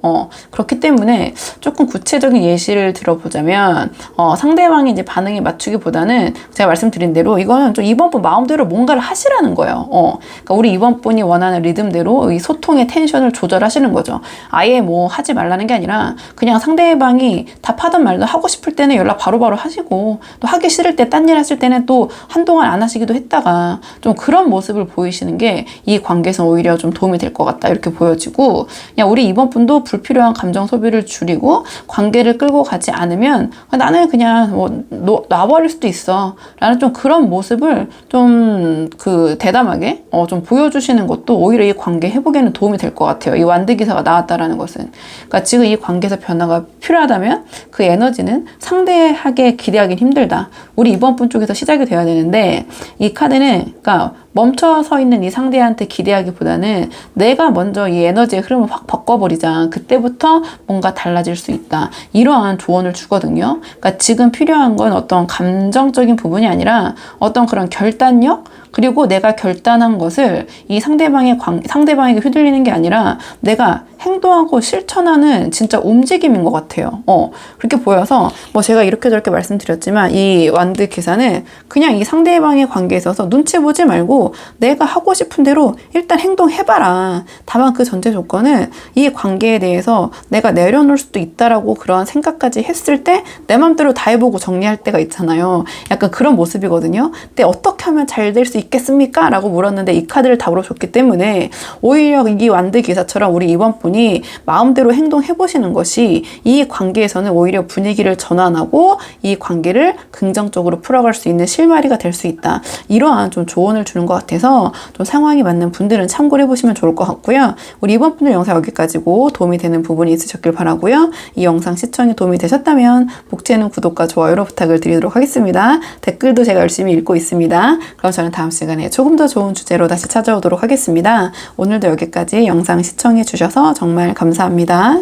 그렇기 때문에 조금 구체적인 예시를 들어보자면, 상대방이 이제 반응에 맞추기보다는 제가 말씀드린 대로 이거는 좀 이번 분 마음대로 뭔가를 하시라는 거예요. 그러니까 우리 이번 분이 원하는 리듬대로 이 소통의 텐션을 조절하시는 거죠. 아예 뭐 하지 말라는 게 아니라 그냥 상대방이 답하던 말도 하고 싶을 때는 연락 바로바로 하시고, 또 하기 싫을 때 딴 일 하실 때는 또 한동안 안 하시기도 했다가, 좀 그런 모습을 보이시는 게 이 관계에서 오히려 좀 도움이 될 것 같다, 이렇게 보여지고, 그냥 우리 이번 분도 불필요한 감정 소비를 줄이고 관계를 끌고 가지 않으면 나는 그냥 뭐 놔버릴 수도 있어 라는 좀 그런 모습을 좀 대담하게 좀 보여주시는 것도 오히려 이 관계 회복에는 도움이 될 것 같아요. 이 완드 기사가 나왔다라는 것은, 그러니까 지금 이 관계에서 변화가 필요하다면 그 에너지는 상대에게 기대하기는 힘들다, 우리 이번 분 쪽에서 시작이 돼야 되는데, 이 카드는 그러니까 멈춰서 있는 이 상대한테 기대하기보다는 내가 먼저 이 에너지의 흐름을 확 바꿔버리자, 그때부터 뭔가 달라질 수 있다, 이러한 조언을 주거든요. 그러니까 지금 필요한 건 어떤 감정적인 부분이 아니라 어떤 그런 결단력, 그리고 내가 결단한 것을 이 상대방에게 휘둘리는 게 아니라 내가 행동하고 실천하는 진짜 움직임인 것 같아요. 그렇게 보여서 뭐 제가 이렇게 저렇게 말씀드렸지만, 이 완드 기사는 그냥 이 상대방의 관계에 있어서 눈치 보지 말고 내가 하고 싶은 대로 일단 행동해봐라. 다만 그 전제 조건은 이 관계에 대해서 내가 내려놓을 수도 있다라고 그런 생각까지 했을 때 내 맘대로 다 해보고 정리할 때가 있잖아요. 약간 그런 모습이거든요. 근데 어떻게 하면 잘 될 수 있겠습니까? 라고 물었는데 이 카드를 답으로 줬기 때문에 오히려 이 완드 기사처럼 우리 이번 분이 마음대로 행동해보시는 것이 이 관계에서는 오히려 분위기를 전환하고 이 관계를 긍정적으로 풀어갈 수 있는 실마리가 될 수 있다, 이러한 좀 조언을 주는 것 같아서 좀 상황이 맞는 분들은 참고를 해보시면 좋을 것 같고요. 우리 이번 분들 영상 여기까지고 도움이 되는 부분이 있으셨길 바라고요. 이 영상 시청에 도움이 되셨다면 복채는 구독과 좋아요로 부탁을 드리도록 하겠습니다. 댓글도 제가 열심히 읽고 있습니다. 그럼 저는 다음 시간에 조금 더 좋은 주제로 다시 찾아오도록 하겠습니다. 오늘도 여기까지 영상 시청해 주셔서 정말 감사합니다.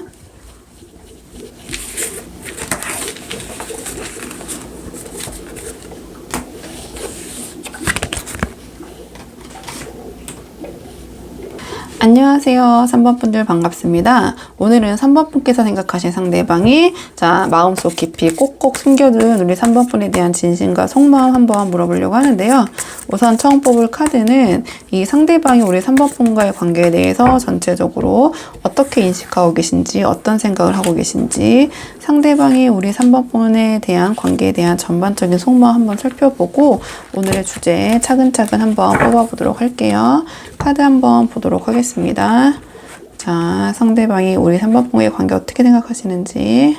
안녕하세요. 3번 분들 반갑습니다. 오늘은 3번 분께서 생각하신 상대방이 마음속 깊이 꼭꼭 숨겨둔 우리 3번 분에 대한 진심과 속마음 한번 물어보려고 하는데요. 우선 처음 뽑을 카드는 이 상대방이 우리 3번 분과의 관계에 대해서 전체적으로 어떻게 인식하고 계신지, 어떤 생각을 하고 계신지, 상대방이 우리 3번 분에 대한 관계에 대한 전반적인 속마음 한번 살펴보고 오늘의 주제 차근차근 한번 뽑아보도록 할게요. 카드 한번 보도록 하겠습니다. 자, 상대방이 우리 3번 분의 관계 어떻게 생각하시는지.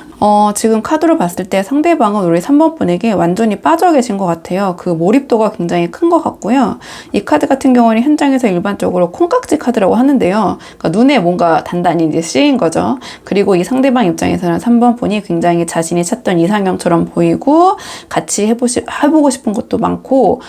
지금 카드로 봤을 때 상대방은 우리 3번 분에게 완전히 빠져 계신 것 같아요. 그 몰입도가 굉장히 큰 것 같고요. 이 카드 같은 경우는 현장에서 일반적으로 콩깍지 카드라고 하는데요. 그러니까 눈에 뭔가 단단히 이제 씌인 거죠. 그리고 이 상대방 입장에서는 3번 분이 굉장히 자신이 찾던 이상형처럼 보이고 같이 해보고 싶은 것도 많고,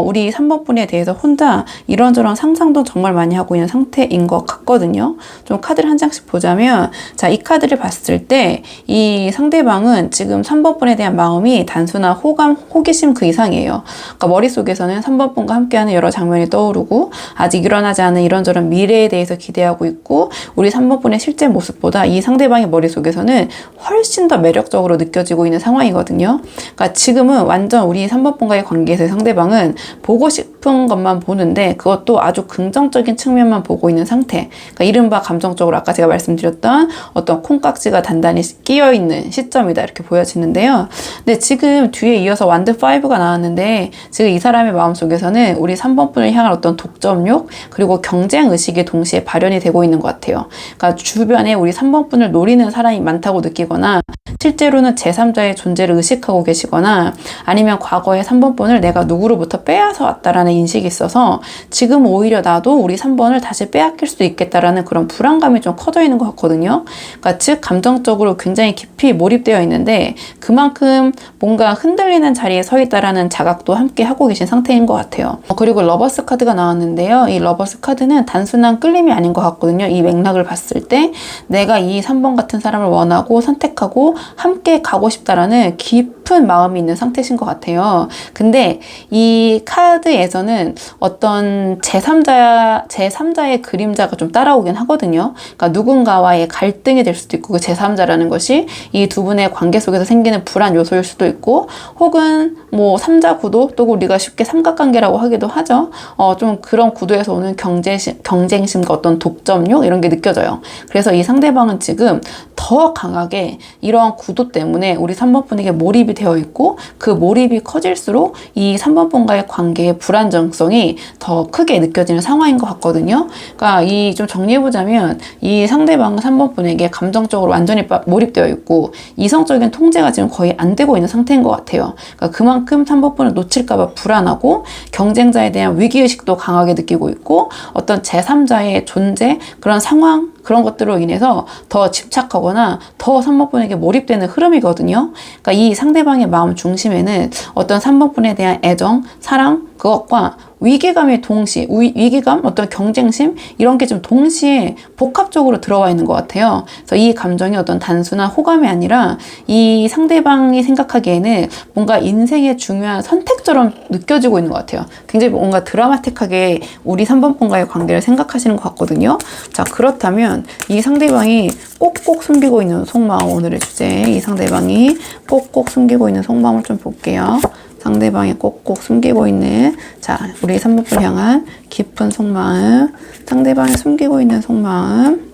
우리 3번 분에 대해서 혼자 이런저런 상상도 정말 많이 하고 있는 상태인 것 같거든요. 좀 카드를 한 장씩 보자면, 자, 이 카드를 봤을 때 이 상대방은 지금 3번 분에 대한 마음이 단순한 호감, 호기심 그 이상이에요. 그러니까 머릿속에서는 3번 분과 함께하는 여러 장면이 떠오르고 아직 일어나지 않은 이런저런 미래에 대해서 기대하고 있고, 우리 3번 분의 실제 모습보다 이 상대방의 머릿속에서는 훨씬 더 매력적으로 느껴지고 있는 상황이거든요. 그러니까 지금은 완전 우리 3번 분과의 관계에서 상대방은 보고 싶은 것만 보는데 그것도 아주 긍정적인 측면만 보고 있는 상태. 그러니까 이른바 감정적으로 아까 제가 말씀드렸던 어떤 콩깍지가 단단히 끼어있는 시점이다, 이렇게 보여지는데요. 근데 지금 뒤에 이어서 완드 5가 나왔는데, 지금 이 사람의 마음속에서는 우리 3번 분을 향한 어떤 독점욕 그리고 경쟁 의식이 동시에 발현이 되고 있는 것 같아요. 그러니까 주변에 우리 3번 분을 노리는 사람이 많다고 느끼거나, 실제로는 제3자의 존재를 의식하고 계시거나, 아니면 과거에 3번 분을 내가 누구로부터 빼앗아 왔다라는 인식이 있어서 지금 오히려 나도 우리 3번을 다시 빼앗길 수도 있겠다라는 그런 불안감이 좀 커져 있는 것 같거든요. 그러니까 즉 감정적으로 굉장히 깊이 몰입되어 있는데 그만큼 뭔가 흔들리는 자리에 서 있다라는 자각도 함께 하고 계신 상태인 것 같아요. 그리고 러버스 카드가 나왔는데요. 이 러버스 카드는 단순한 끌림이 아닌 것 같거든요. 이 맥락을 봤을 때 내가 이 3번 같은 사람을 원하고 선택하고 함께 가고 싶다라는 깊은 마음이 있는 상태신 것 같아요. 근데 이 카드에서는 어떤 제3자의 그림자가 좀 따라오긴 하거든요. 그러니까 누군가와의 갈등이 될 수도 있고, 그 제3자라는 것이 이 두 분의 관계 속에서 생기는 불안 요소일 수도 있고, 혹은 뭐 3자 구도, 또 우리가 쉽게 삼각관계라고 하기도 하죠. 좀 그런 구도에서 오는 경쟁심과 어떤 독점욕 이런 게 느껴져요. 그래서 이 상대방은 지금 더 강하게 이러한 구도 때문에 우리 3번 분에게 몰입이 되어 있고, 그 몰입이 커질수록 이 3번 분과의 관계의 불안정성이 더 크게 느껴지는 상황인 것 같거든요. 그러니까 이 좀 정리해보자면, 이 상대방은 3번 분에게 감정적으로 완전히 몰입되어 있고 이성적인 통제가 지금 거의 안 되고 있는 상태인 것 같아요. 그러니까 그만큼 3번 분을 놓칠까봐 불안하고, 경쟁자에 대한 위기의식도 강하게 느끼고 있고, 어떤 제3자의 존재, 그런 상황, 그런 것들로 인해서 더 집착하거나 더 3번 분에게 몰입되는 흐름이거든요. 그러니까 이 상대방의 마음 중심에는 어떤 3번 분에 대한 애정, 사랑, 그것과 위기감이 위기감, 어떤 경쟁심 이런 게 좀 동시에 복합적으로 들어와 있는 것 같아요. 그래서 이 감정이 어떤 단순한 호감이 아니라 이 상대방이 생각하기에는 뭔가 인생의 중요한 선택처럼 느껴지고 있는 것 같아요. 굉장히 뭔가 드라마틱하게 우리 3번 분과의 관계를 생각하시는 것 같거든요. 자, 그렇다면 이 상대방이 꼭꼭 숨기고 있는 속마음, 오늘의 주제, 이 상대방이 꼭꼭 숨기고 있는 속마음을 좀 볼게요. 상대방이 꼭꼭 숨기고 있는, 자, 우리 3번분 향한 깊은 속마음, 상대방이 숨기고 있는 속마음.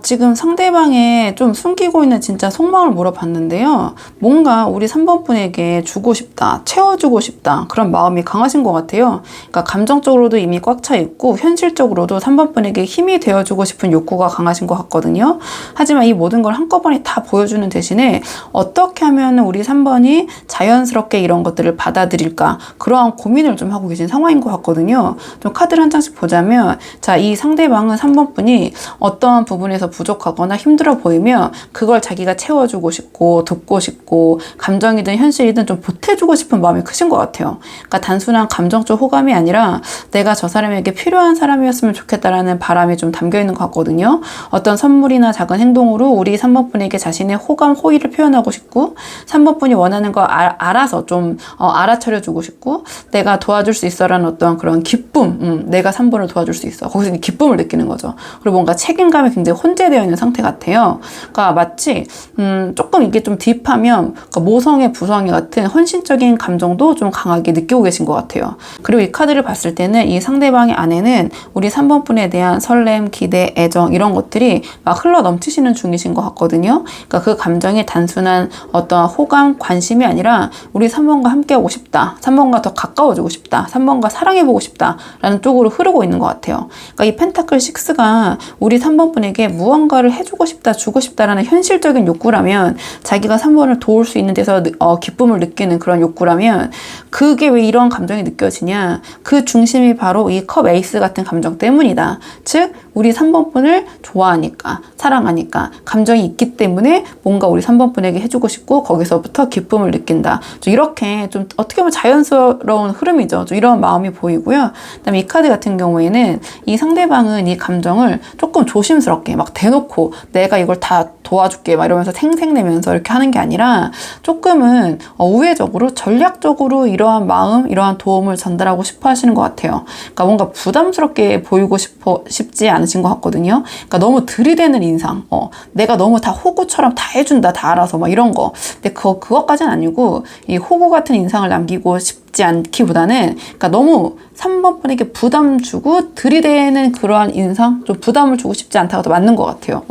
지금 상대방의 좀 숨기고 있는 진짜 속마음을 물어봤는데요. 뭔가 우리 3번 분에게 주고 싶다, 채워주고 싶다, 그런 마음이 강하신 것 같아요. 그러니까 감정적으로도 이미 꽉 차 있고, 현실적으로도 3번 분에게 힘이 되어주고 싶은 욕구가 강하신 것 같거든요. 하지만 이 모든 걸 한꺼번에 다 보여주는 대신에 어떻게 하면 우리 3번이 자연스럽게 이런 것들을 받아들일까, 그러한 고민을 좀 하고 계신 상황인 것 같거든요. 좀 카드를 한 장씩 보자면, 자, 이 상대방은 3번 분이 어떤 부분에서 부족하거나 힘들어 보이면 그걸 자기가 채워주고 싶고 돕고 싶고, 감정이든 현실이든 좀 보태주고 싶은 마음이 크신 것 같아요. 그러니까 단순한 감정적 호감이 아니라 내가 저 사람에게 필요한 사람이었으면 좋겠다라는 바람이 좀 담겨 있는 것 같거든요. 어떤 선물이나 작은 행동으로 우리 3번 분에게 자신의 호감, 호의를 표현하고 싶고, 3번 분이 원하는 거 알아서 좀 알아차려주고 싶고, 내가 도와줄 수 있어라는 어떤 그런 기쁨, 내가 3번을 도와줄 수 있어, 거기서 기쁨을 느끼는 거죠. 그리고 뭔가 책임감이 굉장히 혼재되어 있는 상태 같아요. 그러니까 마치 조금 이게 좀 딥하면 그러니까 모성애, 부성애 같은 헌신적인 감정도 좀 강하게 느끼고 계신 것 같아요. 그리고 이 카드를 봤을 때는 이 상대방의 안에는 우리 3번 분에 대한 설렘, 기대, 애정 이런 것들이 막 흘러 넘치시는 중이신 것 같거든요. 그러니까 그 감정이 단순한 어떤 호감, 관심이 아니라 우리 3번과 함께하고 싶다, 3번과 더 가까워지고 싶다, 3번과 사랑해보고 싶다 라는 쪽으로 흐르고 있는 것 같아요. 그러니까 이 펜타클 6가 우리 3번 분에게 무언가를 해주고 싶다, 주고 싶다라는 현실적인 욕구라면, 자기가 3번을 도울 수 있는 데서 기쁨을 느끼는 그런 욕구라면, 그게 왜 이런 감정이 느껴지냐, 그 중심이 바로 이 컵 에이스 같은 감정 때문이다. 즉 우리 3번 분을 좋아하니까, 사랑하니까, 감정이 있기 때문에 뭔가 우리 3번 분에게 해주고 싶고 거기서부터 기쁨을 느낀다. 이렇게 좀 어떻게 보면 자연스러운 흐름이죠. 좀 이런 마음이 보이고요. 그다음에 이 카드 같은 경우에는 이 상대방은 이 감정을 조금 조심스럽게 부담스럽게 막 대놓고 내가 이걸 다 도와줄게 막 이러면서 생색내면서 이렇게 하는 게 아니라 조금은 우회적으로 전략적으로 이러한 마음, 이러한 도움을 전달하고 싶어 하시는 것 같아요. 그러니까 뭔가 부담스럽게 보이고 싶지 않으신 것 같거든요. 그러니까 너무 들이대는 인상, 내가 너무 다 호구처럼 다 해준다, 다 알아서 막 이런 거. 근데 그것까지는 아니고 이 호구 같은 인상을 남기고 싶지 않기보다는 그러니까 너무 3번 분에게 부담 주고 들이대는 그러한 인상, 좀 부담을 주고 싶지 않다가 더 맞는 것 같아요.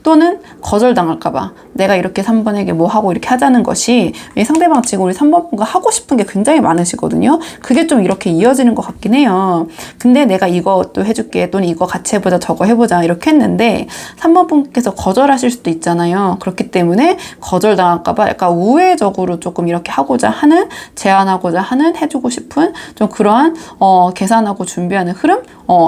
또는 거절당할까봐 내가 이렇게 3번에게 뭐 하고 이렇게 하자는 것이 상대방 지금 우리 3번 분과 하고 싶은 게 굉장히 많으시거든요. 그게 좀 이렇게 이어지는 것 같긴 해요. 근데 내가 이것도 해줄게, 또는 이거 같이 해보자, 저거 해보자 이렇게 했는데 3번 분께서 거절하실 수도 있잖아요. 그렇기 때문에 거절당할까봐 약간 우회적으로 조금 이렇게 하고자 하는, 제안하고자 하는, 해주고 싶은 좀 그러한 계산하고 준비하는 흐름?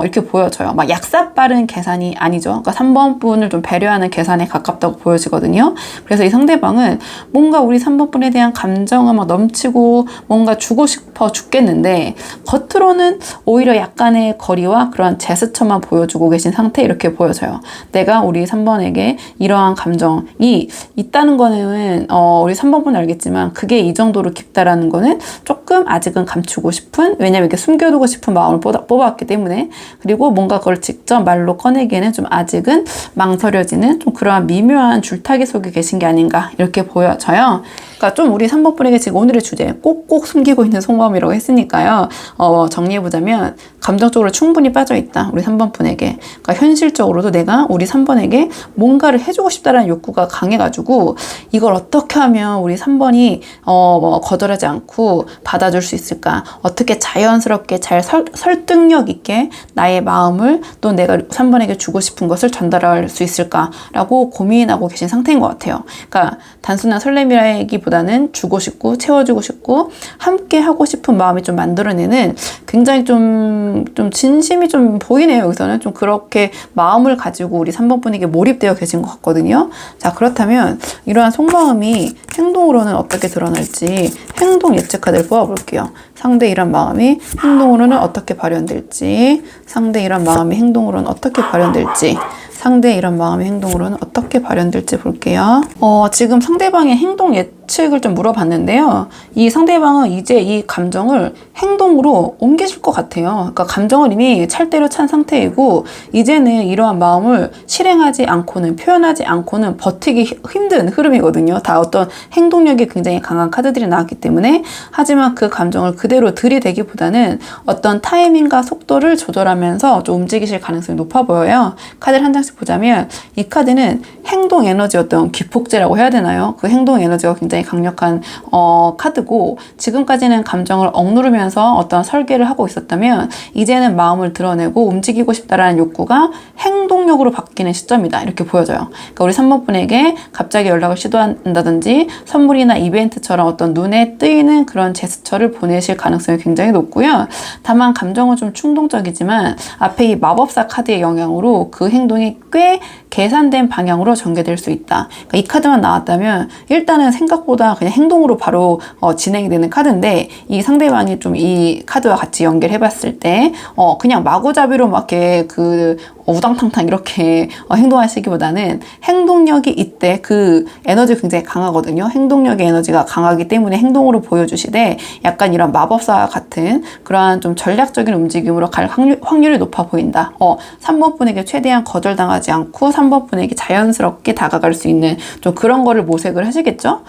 이렇게 보여져요. 막 약삭 빠른 계산이 아니죠. 그러니까 3번 분을 좀 배려하는 계산에 가깝다고 보여지거든요. 그래서 이 상대방은 뭔가 우리 3번 분에 대한 감정은 막 넘치고 뭔가 주고 싶어 죽겠는데 겉으로는 오히려 약간의 거리와 그런 제스처만 보여주고 계신 상태, 이렇게 보여져요. 내가 우리 3번에게 이러한 감정이 있다는 거는 우리 3번 분은 알겠지만 그게 이 정도로 깊다라는 거는 조금 아직은 감추고 싶은, 왜냐면 이렇게 숨겨두고 싶은 마음을 뽑아왔기 때문에, 그리고 뭔가 그걸 직접 말로 꺼내기에는 좀 아직은 망설여지는 좀 그러한 미묘한 줄타기 속에 계신 게 아닌가, 이렇게 보여져요. 그러니까 좀 우리 3번 분에게 지금 오늘의 주제, 꼭꼭 숨기고 있는 속마음이라고 했으니까요. 정리해보자면 감정적으로 충분히 빠져있다, 우리 3번 분에게. 그러니까 현실적으로도 내가 우리 3번에게 뭔가를 해주고 싶다라는 욕구가 강해가지고 이걸 어떻게 하면 우리 3번이 거절하지 않고 받아줄 수 있을까, 어떻게 자연스럽게 잘 설득력 있게 나의 마음을, 또 내가 3번에게 주고 싶은 것을 전달할 수 있을까라고 고민하고 계신 상태인 것 같아요. 그러니까 단순한 설렘이라기보다는 주고 싶고 채워주고 싶고 함께 하고 싶은 마음이 좀 만들어내는, 굉장히 좀 진심이 좀 보이네요. 여기서는 좀 그렇게 마음을 가지고 우리 3번 분에게 몰입되어 계신 것 같거든요. 자, 그렇다면 이러한 속마음이 행동으로는 어떻게 드러날지 행동 예측 카드를 뽑아볼게요. 상대 이런 마음이 행동으로는 어떻게 발현될지, 상대 이런 마음이 행동으로는 어떻게 발현될지, 상대 이런 마음의 행동으로는 어떻게 발현될지 볼게요. 지금 상대방의 행동 예측을 좀 물어봤는데요. 이 상대방은 이제 이 감정을 행동으로 옮기실 것 같아요. 그러니까 감정을 이미 찰대로 찬 상태이고 이제는 이러한 마음을 실행하지 않고는, 표현하지 않고는 버티기 힘든 흐름이거든요. 다 어떤 행동력이 굉장히 강한 카드들이 나왔기 때문에. 하지만 그 감정을 그대로 들이대기보다는 어떤 타이밍과 속도를 조절하면서 좀 움직이실 가능성이 높아 보여요. 카드를 한 장씩 보자면 이 카드는 행동 에너지, 어떤 기폭제라고 해야 되나요? 그 행동 에너지가 굉장히 강력한 카드고, 지금까지는 감정을 억누르면서 어떤 설계를 하고 있었다면 이제는 마음을 드러내고 움직이고 싶다라는 욕구가 행동력으로 바뀌는 시점이다, 이렇게 보여져요. 그러니까 우리 3번 분에게 갑자기 연락을 시도한다든지 선물이나 이벤트처럼 어떤 눈에 띄는 그런 제스처를 보내실 가능성이 굉장히 높고요. 다만 감정은 좀 충동적이지만 앞에 이 마법사 카드의 영향으로 그 행동이 꽤 계산된 방향으로 전개될 수 있다. 그러니까 이 카드만 나왔다면 일단은 생각보다 그냥 행동으로 바로 진행이 되는 카드인데, 이 상대방이 좀 이 카드와 같이 연결해 봤을 때 그냥 마구잡이로 막 이렇게 우당탕탕 이렇게 행동하시기보다는 행동력이 이때 그 에너지 굉장히 강하거든요. 행동력의 에너지가 강하기 때문에 행동으로 보여주시되 약간 이런 마법사 같은 그러한 좀 전략적인 움직임으로 갈 확률이 높아 보인다. 3번 분에게 최대한 거절당하지 않고 3번 분에게 자연스럽게 다가갈 수 있는 좀 그런 거를 모색을 하시겠죠.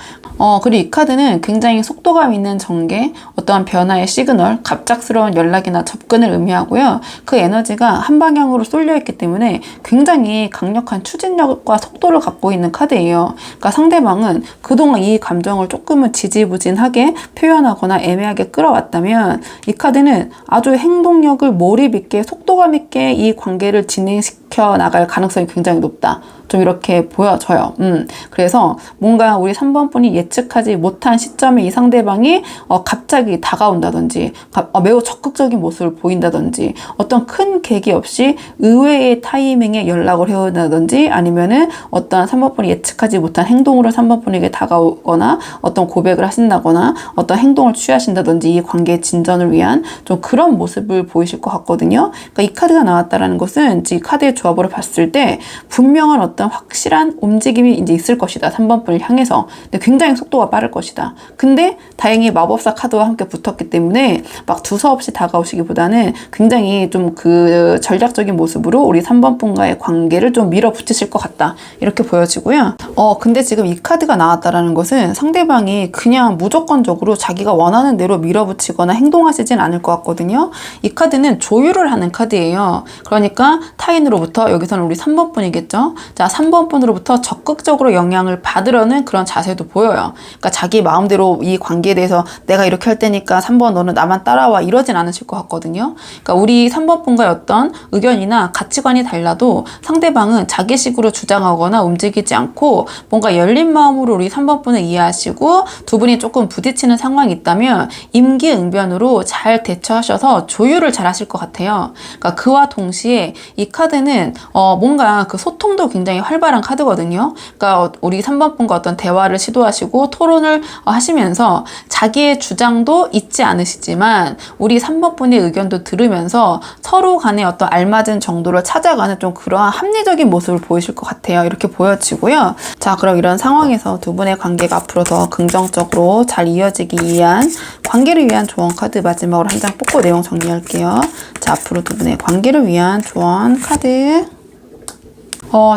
그리고 이 카드는 굉장히 속도감 있는 전개, 어떠한 변화의 시그널, 갑작스러운 연락이나 접근을 의미하고요. 그 에너지가 한 방향으로 쏠려 있기 때문에 굉장히 강력한 추진력과 속도를 갖고 있는 카드예요. 그러니까 상대방은 그동안 이 감정을 조금은 지지부진하게 표현하거나 애매하게 끌어왔다면 이 카드는 아주 행동력을 몰입 있게 속도감 있게 이 관계를 진행시켜 나갈 가능성이 굉장히 높다. 좀 이렇게 보여져요. 그래서 뭔가 우리 3번 분이 예측하지 못한 시점에 이 상대방이 갑자기 다가온다든지 매우 적극적인 모습을 보인다든지 어떤 큰 계기 없이 의외의 타이밍에 연락을 해온다든지 아니면은 어떤 3번 분이 예측하지 못한 행동으로 3번 분에게 다가오거나 어떤 고백을 하신다거나 어떤 행동을 취하신다든지 이 관계의 진전을 위한 좀 그런 모습을 보이실 것 같거든요. 그러니까 이 카드가 나왔다라는 것은 이 카드의 조합으로 봤을 때 분명한 어떤 확실한 움직임이 이제 있을 것이다. 3번 분을 향해서. 근데 굉장히 속도가 빠를 것이다. 근데 다행히 마법사 카드와 함께 붙었기 때문에 막 두서없이 다가오시기보다는 굉장히 좀 그 전략적인 모습으로 우리 3번 분과의 관계를 좀 밀어붙이실 것 같다. 이렇게 보여지고요. 근데 지금 이 카드가 나왔다라는 것은 상대방이 그냥 무조건적으로 자기가 원하는 대로 밀어붙이거나 행동하시진 않을 것 같거든요. 이 카드는 조율을 하는 카드예요. 그러니까 타인으로부터, 여기서는 우리 3번 분이겠죠. 자, 3번 분으로부터 적극적으로 영향을 받으려는 그런 자세도 보여요. 그러니까 자기 마음대로 이 관계에 대해서 내가 이렇게 할 테니까 3번 너는 나만 따라와 이러진 않으실 것 같거든요. 그러니까 우리 3번 분과의 어떤 의견이나 가치관이 달라도 상대방은 자기식으로 주장하거나 움직이지 않고 뭔가 열린 마음으로 우리 3번 분을 이해하시고 두 분이 조금 부딪히는 상황이 있다면 임기응변으로 잘 대처하셔서 조율을 잘 하실 것 같아요. 그러니까 그와 동시에 이 카드는 뭔가 그 소통도 굉장히 활발한 카드거든요. 그러니까 우리 3번 분과 어떤 대화를 시도하시고 토론을 하시면서 자기의 주장도 잊지 않으시지만 우리 3번 분의 의견도 들으면서 서로 간에 어떤 알맞은 정도를 찾아가는 좀 그러한 합리적인 모습을 보이실 것 같아요. 이렇게 보여지고요. 자, 그럼 이런 상황에서 두 분의 관계가 앞으로 더 긍정적으로 잘 이어지기 위한 관계를 위한 조언 카드 마지막으로 한 장 뽑고 내용 정리할게요. 자, 앞으로 두 분의 관계를 위한 조언 카드.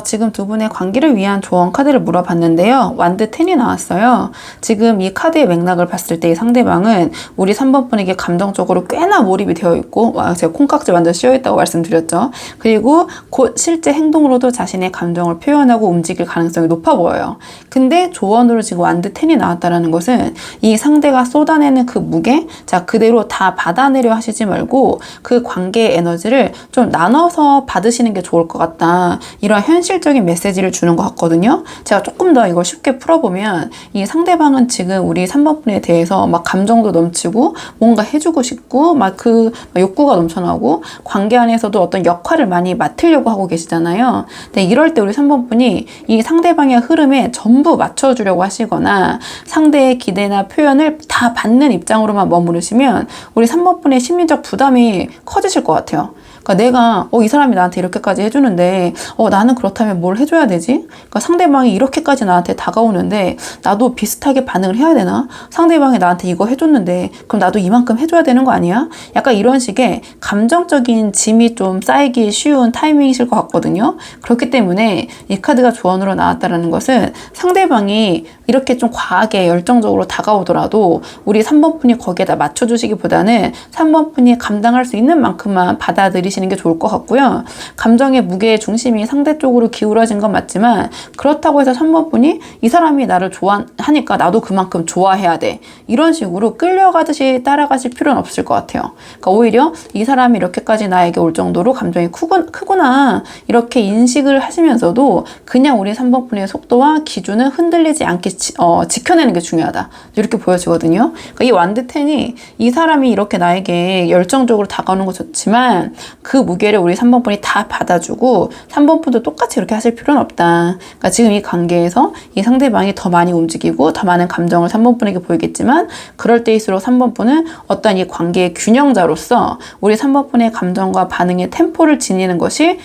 지금 두 분의 관계를 위한 조언 카드를 물어봤는데요. 완드 10이 나왔어요. 지금 이 카드의 맥락을 봤을 때 이 상대방은 우리 3번 분에게 감정적으로 꽤나 몰입이 되어 있고, 제가 콩깍지 완전 씌어있다고 말씀드렸죠. 그리고 곧 실제 행동으로도 자신의 감정을 표현하고 움직일 가능성이 높아 보여요. 근데 조언으로 지금 완드 10이 나왔다는 것은 이 상대가 쏟아내는 그 무게, 자, 그대로 다 받아내려 하시지 말고 그 관계의 에너지를 좀 나눠서 받으시는 게 좋을 것 같다. 이런 현실적인 메시지를 주는 것 같거든요. 제가 조금 더 이걸 쉽게 풀어보면 이 상대방은 지금 우리 3번 분에 대해서 막 감정도 넘치고 뭔가 해주고 싶고 막 그 욕구가 넘쳐나고 관계 안에서도 어떤 역할을 많이 맡으려고 하고 계시잖아요. 근데 이럴 때 우리 3번 분이 이 상대방의 흐름에 전부 맞춰주려고 하시거나 상대의 기대나 표현을 다 받는 입장으로만 머무르시면 우리 3번 분의 심리적 부담이 커지실 것 같아요. 그러니까 내가 이 사람이 나한테 이렇게까지 해주는데 나는 그렇다면 뭘 해줘야 되지? 그러니까 상대방이 이렇게까지 나한테 다가오는데 나도 비슷하게 반응을 해야 되나? 상대방이 나한테 이거 해줬는데 그럼 나도 이만큼 해줘야 되는 거 아니야? 약간 이런 식의 감정적인 짐이 좀 쌓이기 쉬운 타이밍이실 것 같거든요. 그렇기 때문에 이 카드가 조언으로 나왔다는 것은 상대방이 이렇게 좀 과하게 열정적으로 다가오더라도 우리 3번 분이 거기에다 맞춰주시기보다는 3번 분이 감당할 수 있는 만큼만 받아들이시는 게 좋을 것 같고요. 감정의 무게의 중심이 상대 쪽으로 기울어진 건 맞지만 그렇다고 해서 3번 분이 이 사람이 나를 좋아하니까 나도 그만큼 좋아해야 돼. 이런 식으로 끌려가듯이 따라가실 필요는 없을 것 같아요. 그러니까 오히려 이 사람이 이렇게까지 나에게 올 정도로 감정이 크구나 이렇게 인식을 하시면서도 그냥 우리 3번 분의 속도와 기준은 흔들리지 않게 지켜내는 게 중요하다. 이렇게 보여지거든요. 그러니까 이 완드 10이 이 사람이 이렇게 나에게 열정적으로 다가오는 거 좋지만 그 무게를 우리 3번 분이 다 받아주고 3번 분도 똑같이 이렇게 하실 필요는 없다. 그러니까 지금 이 관계에서 이 상대방이 더 많이 움직이고 더 많은 감정을 3번 분에게 보이겠지만 그럴 때일수록 3번 분은 어떤 이 관계의 균형자로서 우리 3번 분의 감정과 반응의 템포를 지키는 것이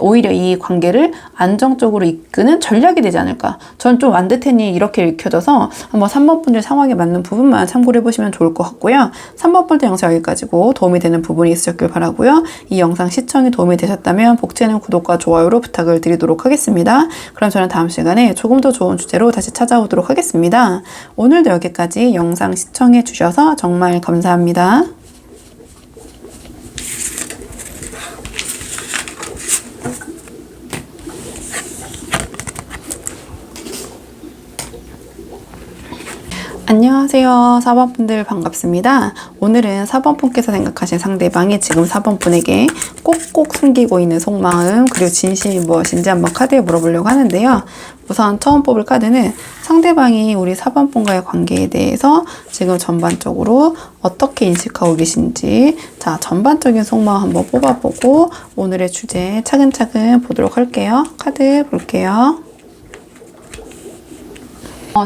오히려 이 관계를 안정적으로 이끄는 전략이 되지 않을까. 전 좀 완드텐이 이렇게 읽혀져서 한번 3번 분들 상황에 맞는 부분만 참고를 해보시면 좋을 것 같고요. 3번 분들 영상 여기까지고 도움이 되는 부분이 있으셨길 바라고요. 이 영상 시청이 도움이 되셨다면 복채는 구독과 좋아요로 부탁을 드리도록 하겠습니다. 그럼 저는 다음 시간에 조금 더 좋은 주제로 다시 찾아오도록 하겠습니다. 오늘도 여기까지 영상 시청해 주셔서 정말 감사합니다. 안녕하세요. 4번분들 반갑습니다. 오늘은 4번분께서 생각하신 상대방이 지금 4번분에게 꼭꼭 숨기고 있는 속마음 그리고 진심이 무엇인지 한번 카드에 물어보려고 하는데요. 우선 처음 뽑을 카드는 상대방이 우리 4번분과의 관계에 대해서 지금 전반적으로 어떻게 인식하고 계신지 전반적인 속마음 한번 뽑아보고 오늘의 주제 차근차근 보도록 할게요. 카드 볼게요.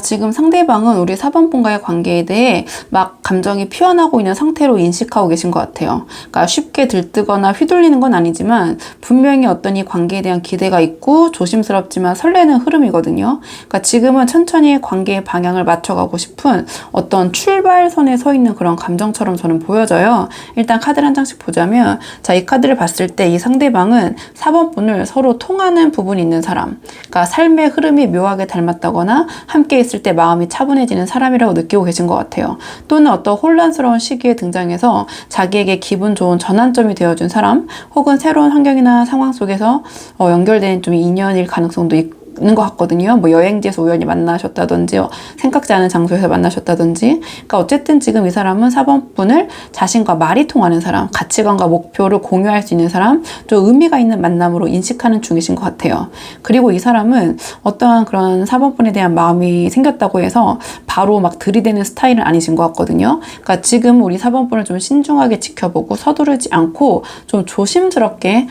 지금 상대방은 우리 4번분과의 관계에 대해 막 감정이 피어나고 있는 상태로 인식하고 계신 것 같아요. 그러니까 쉽게 들뜨거나 휘둘리는 건 아니지만 분명히 어떤 이 관계에 대한 기대가 있고 조심스럽지만 설레는 흐름이거든요. 그러니까 지금은 천천히 관계의 방향을 맞춰가고 싶은 어떤 출발선에 서 있는 그런 감정처럼 저는 보여져요. 일단 카드를 한 장씩 보자면, 자, 이 카드를 봤을 때 이 상대방은 4번분을 서로 통하는 부분이 있는 사람, 그러니까 삶의 흐름이 묘하게 닮았다거나 함께 있을 때 마음이 차분해지는 사람이라고 느끼고 계신 것 같아요. 또는 어떤 혼란스러운 시기에 등장해서 자기에게 기분 좋은 전환점이 되어준 사람, 혹은 새로운 환경이나 상황 속에서 연결된 좀 인연일 가능성도 있는 것 같거든요. 뭐 여행지에서 우연히 만나셨다든지, 생각지 않은 장소에서 만나셨다든지. 그러니까 어쨌든 지금 이 사람은 4번분을 자신과 말이 통하는 사람, 가치관과 목표를 공유할 수 있는 사람, 좀 의미가 있는 만남으로 인식하는 중이신 것 같아요. 그리고 이 사람은 어떠한 그런 4번분에 대한 마음이 생겼다고 해서 바로 막 들이대는 스타일은 아니신 것 같거든요. 그러니까 지금 우리 4번분을 좀 신중하게 지켜보고 서두르지 않고 좀 조심스럽게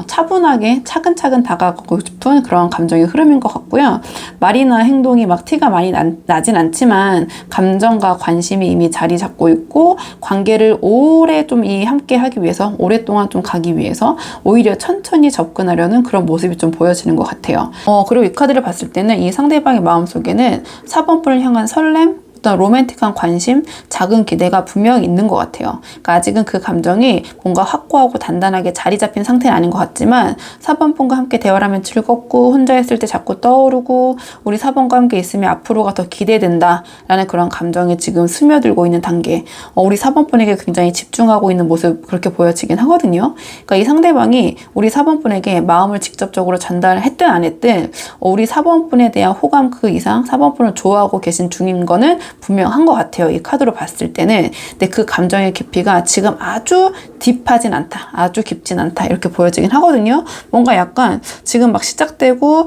차분하게 차근차근 다가가고 싶은 그런 감정의 흐름인 것 같고요. 말이나 행동이 막 티가 많이 나진 않지만 감정과 관심이 이미 자리 잡고 있고, 관계를 오래 좀 함께 하기 위해서, 오랫동안 좀 가기 위해서 오히려 천천히 접근하려는 그런 모습이 좀 보여지는 것 같아요. 그리고 이 카드를 봤을 때는 이 상대방의 마음속에는 4번분을 향한 설렘, 어떤 로맨틱한 관심, 작은 기대가 분명히 있는 것 같아요. 그러니까 아직은 그 감정이 뭔가 확고하고 단단하게 자리 잡힌 상태는 아닌 것 같지만 4번분과 함께 대화를 하면 즐겁고, 혼자 있을 때 자꾸 떠오르고, 우리 4번과 함께 있으면 앞으로가 더 기대된다 라는 그런 감정이 지금 스며들고 있는 단계. 우리 4번분에게 굉장히 집중하고 있는 모습, 그렇게 보여지긴 하거든요. 그러니까 이 상대방이 우리 4번분에게 마음을 직접적으로 전달했든 안 했든 우리 4번분에 대한 호감 그 이상 4번분을 좋아하고 계신 중인 거는 분명한 것 같아요. 이 카드로 봤을 때는. 근데 그 감정의 깊이가 지금 아주 딥하진 않다, 아주 깊진 않다, 이렇게 보여지긴 하거든요. 뭔가 약간 지금 막 시작되고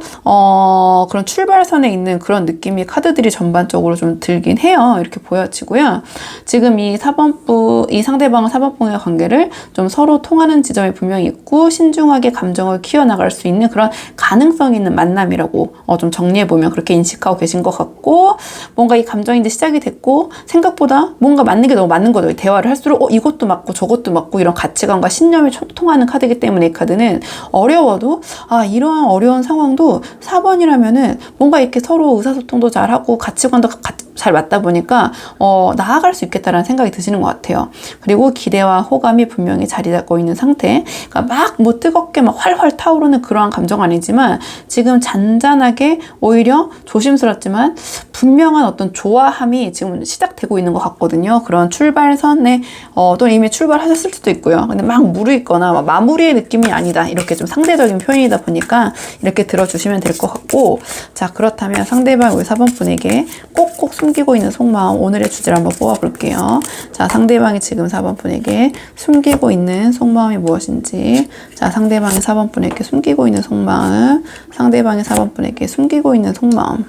그런 출발선에 있는 그런 느낌이 카드들이 전반적으로 좀 들긴 해요. 이렇게 보여지고요. 지금 이 상대방은 4번분의 관계를 좀 서로 통하는 지점이 분명히 있고, 신중하게 감정을 키워나갈 수 있는 그런 가능성 있는 만남이라고 좀 정리해보면 그렇게 인식하고 계신 것 같고, 뭔가 이 감정이 이제 시작이 됐고, 생각보다 뭔가 맞는 게 너무 맞는 거죠. 대화를 할수록 이것도 맞고 저것도 맞고, 이런 가치관과 신념이 통하는 카드이기 때문에 이 카드는 어려워도, 이러한 어려운 상황도 4번이라면은 뭔가 이렇게 서로 의사소통도 잘하고 가치관도 잘 맞다 보니까 나아갈 수 있겠다라는 생각이 드시는 것 같아요. 그리고 기대와 호감이 분명히 자리 잡고 있는 상태. 그러니까 막 뭐 뜨겁게 막 활활 타오르는 그러한 감정 아니지만 지금 잔잔하게, 오히려 조심스럽지만 분명한 어떤 좋아함이 지금 시작되고 있는 것 같거든요. 그런 출발선에 또 이미 출발하셨을 수도 있고요. 근데 막 무르익거나 막 마무리의 느낌이 아니다, 이렇게 좀 상대적인 표현이다 보니까 이렇게 들어주시면 될 것 같고, 자, 그렇다면 상대방 우리 4번분에게 꼭꼭 숨기고 있는 속마음, 오늘의 주제를 한번 뽑아볼게요. 자, 상대방이 지금 4번분에게 숨기고 있는 속마음이 무엇인지. 자, 상대방이 4번분에게 숨기고 있는 속마음, 상대방이 4번분에게 숨기고 있는 속마음.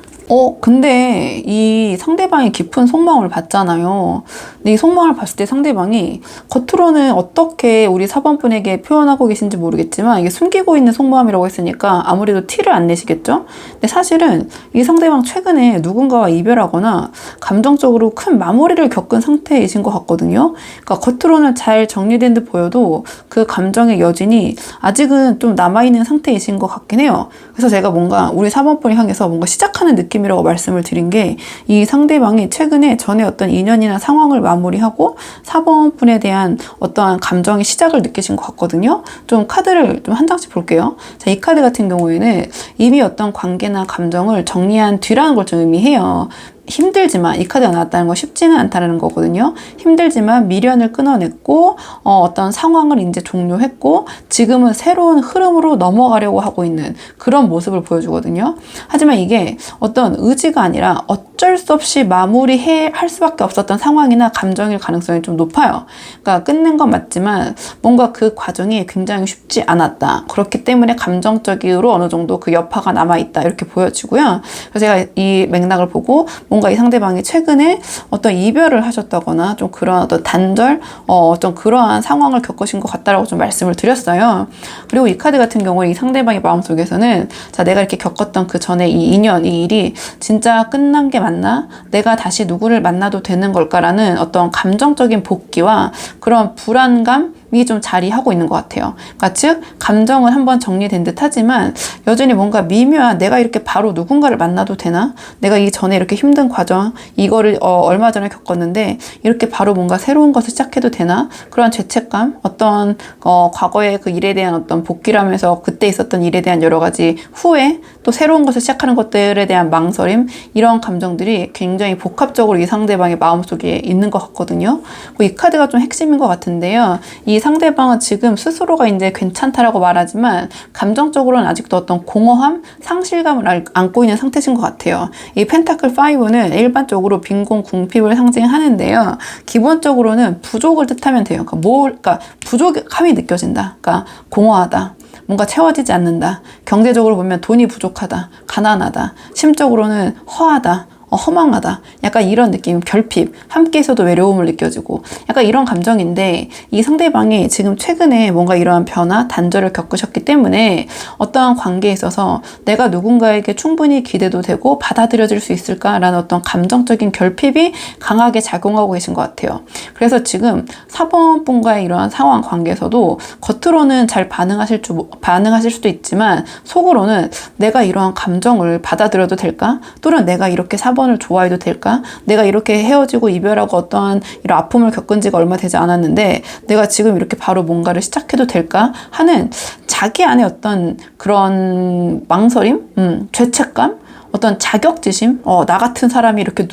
근데 이 상대방이 깊은 속마음을 봤잖아요. 근데 이 속마음을 봤을 때 상대방이 겉으로는 어떻게 우리 4번분에게 표현하고 계신지 모르겠지만, 이게 숨기고 있는 속마음이라고 했으니까 아무래도 티를 안 내시겠죠? 근데 사실은 이 상대방 최근에 누군가와 이별하거나 감정적으로 큰 마무리를 겪은 상태이신 것 같거든요. 그러니까 겉으로는 잘 정리된 듯 보여도 그 감정의 여진이 아직은 좀 남아있는 상태이신 것 같긴 해요. 그래서 제가 뭔가 우리 4번분을 향해서 뭔가 시작하는 느낌이라고 말씀을 드린 게, 이 상대방이 최근에 전에 어떤 인연이나 상황을 마무리하고 4번분에 대한 어떠한 감정의 시작을 느끼신 것 같거든요. 좀 카드를 좀 한 장씩 볼게요. 자, 이 카드 같은 경우에는 이미 어떤 관계나 감정을 정리한 뒤라는 걸 좀 의미해요. 힘들지만, 이 카드가 나왔다는 건 쉽지는 않다는 거거든요. 힘들지만 미련을 끊어냈고 어떤 상황을 이제 종료했고, 지금은 새로운 흐름으로 넘어가려고 하고 있는 그런 모습을 보여주거든요. 하지만 이게 어떤 의지가 아니라 어쩔 수 없이 마무리할 수밖에 없었던 상황이나 감정일 가능성이 좀 높아요. 그러니까 끝낸 건 맞지만 뭔가 그 과정이 굉장히 쉽지 않았다, 그렇기 때문에 감정적으로 어느 정도 그 여파가 남아있다, 이렇게 보여지고요. 그래서 제가 이 맥락을 보고 뭔가 뭔가 이 상대방이 최근에 어떤 이별을 하셨다거나 좀 그런 어떤 단절, 어떤 그러한 상황을 겪으신 것 같다라고 좀 말씀을 드렸어요. 그리고 이 카드 같은 경우에 이 상대방의 마음속에서는 자, 내가 이렇게 겪었던 그 전에 이 인연, 이 일이 진짜 끝난 게 맞나? 내가 다시 누구를 만나도 되는 걸까라는 어떤 감정적인 복귀와 그런 불안감이 좀 자리하고 있는 것 같아요. 그러니까 즉 감정은 한번 정리된 듯 하지만 여전히 뭔가 미묘한 내가 이렇게 바로 누군가를 만나도 되나? 내가 이 전에 이렇게 힘든 과정 이거를 얼마 전에 겪었는데 이렇게 바로 뭔가 새로운 것을 시작해도 되나? 그런 죄책감, 어떤 과거의 그 일에 대한 어떤 복귀라면서 그때 있었던 일에 대한 여러 가지 후회, 또 새로운 것을 시작하는 것들에 대한 망설임, 이런 감정들이 굉장히 복합적으로 이 상대방의 마음속에 있는 것 같거든요. 이 카드가 좀 핵심인 것 같은데요. 이 상대방은 지금 스스로가 이제 괜찮다라고 말하지만 감정적으로는 아직도 어떤 공허함, 상실감을 안고 있는 상태신 것 같아요. 이 펜타클 5는 일반적으로 빈곤, 궁핍을 상징하는데요. 기본적으로는 부족을 뜻하면 돼요. 그러니까 부족함이 느껴진다. 그러니까 공허하다. 뭔가 채워지지 않는다. 경제적으로 보면 돈이 부족하다. 가난하다. 심적으로는 허하다. 허망하다. 약간 이런 느낌, 결핍, 함께 있어도 외로움을 느껴지고 약간 이런 감정인데 이 상대방이 지금 최근에 뭔가 이러한 변화, 단절을 겪으셨기 때문에 어떠한 관계에 있어서 내가 누군가에게 충분히 기대도 되고 받아들여질 수 있을까라는 어떤 감정적인 결핍이 강하게 작용하고 계신 것 같아요. 그래서 지금 4번 분과의 이러한 상황 관계에서도 겉으로는 잘 반응하실 수도 있지만 속으로는 내가 이러한 감정을 받아들여도 될까? 또는 내가 이렇게 4번을 좋아해도 될까? 내가 이렇게 헤어지고 이별하고 어떠한 이런 아픔을 겪은 지가 얼마 되지 않았는데 내가 지금 이렇게 바로 뭔가를 시작해도 될까? 하는 자기 안에 어떤 그런 망설임? 죄책감? 어떤 자격지심? 나 같은 사람이 이렇게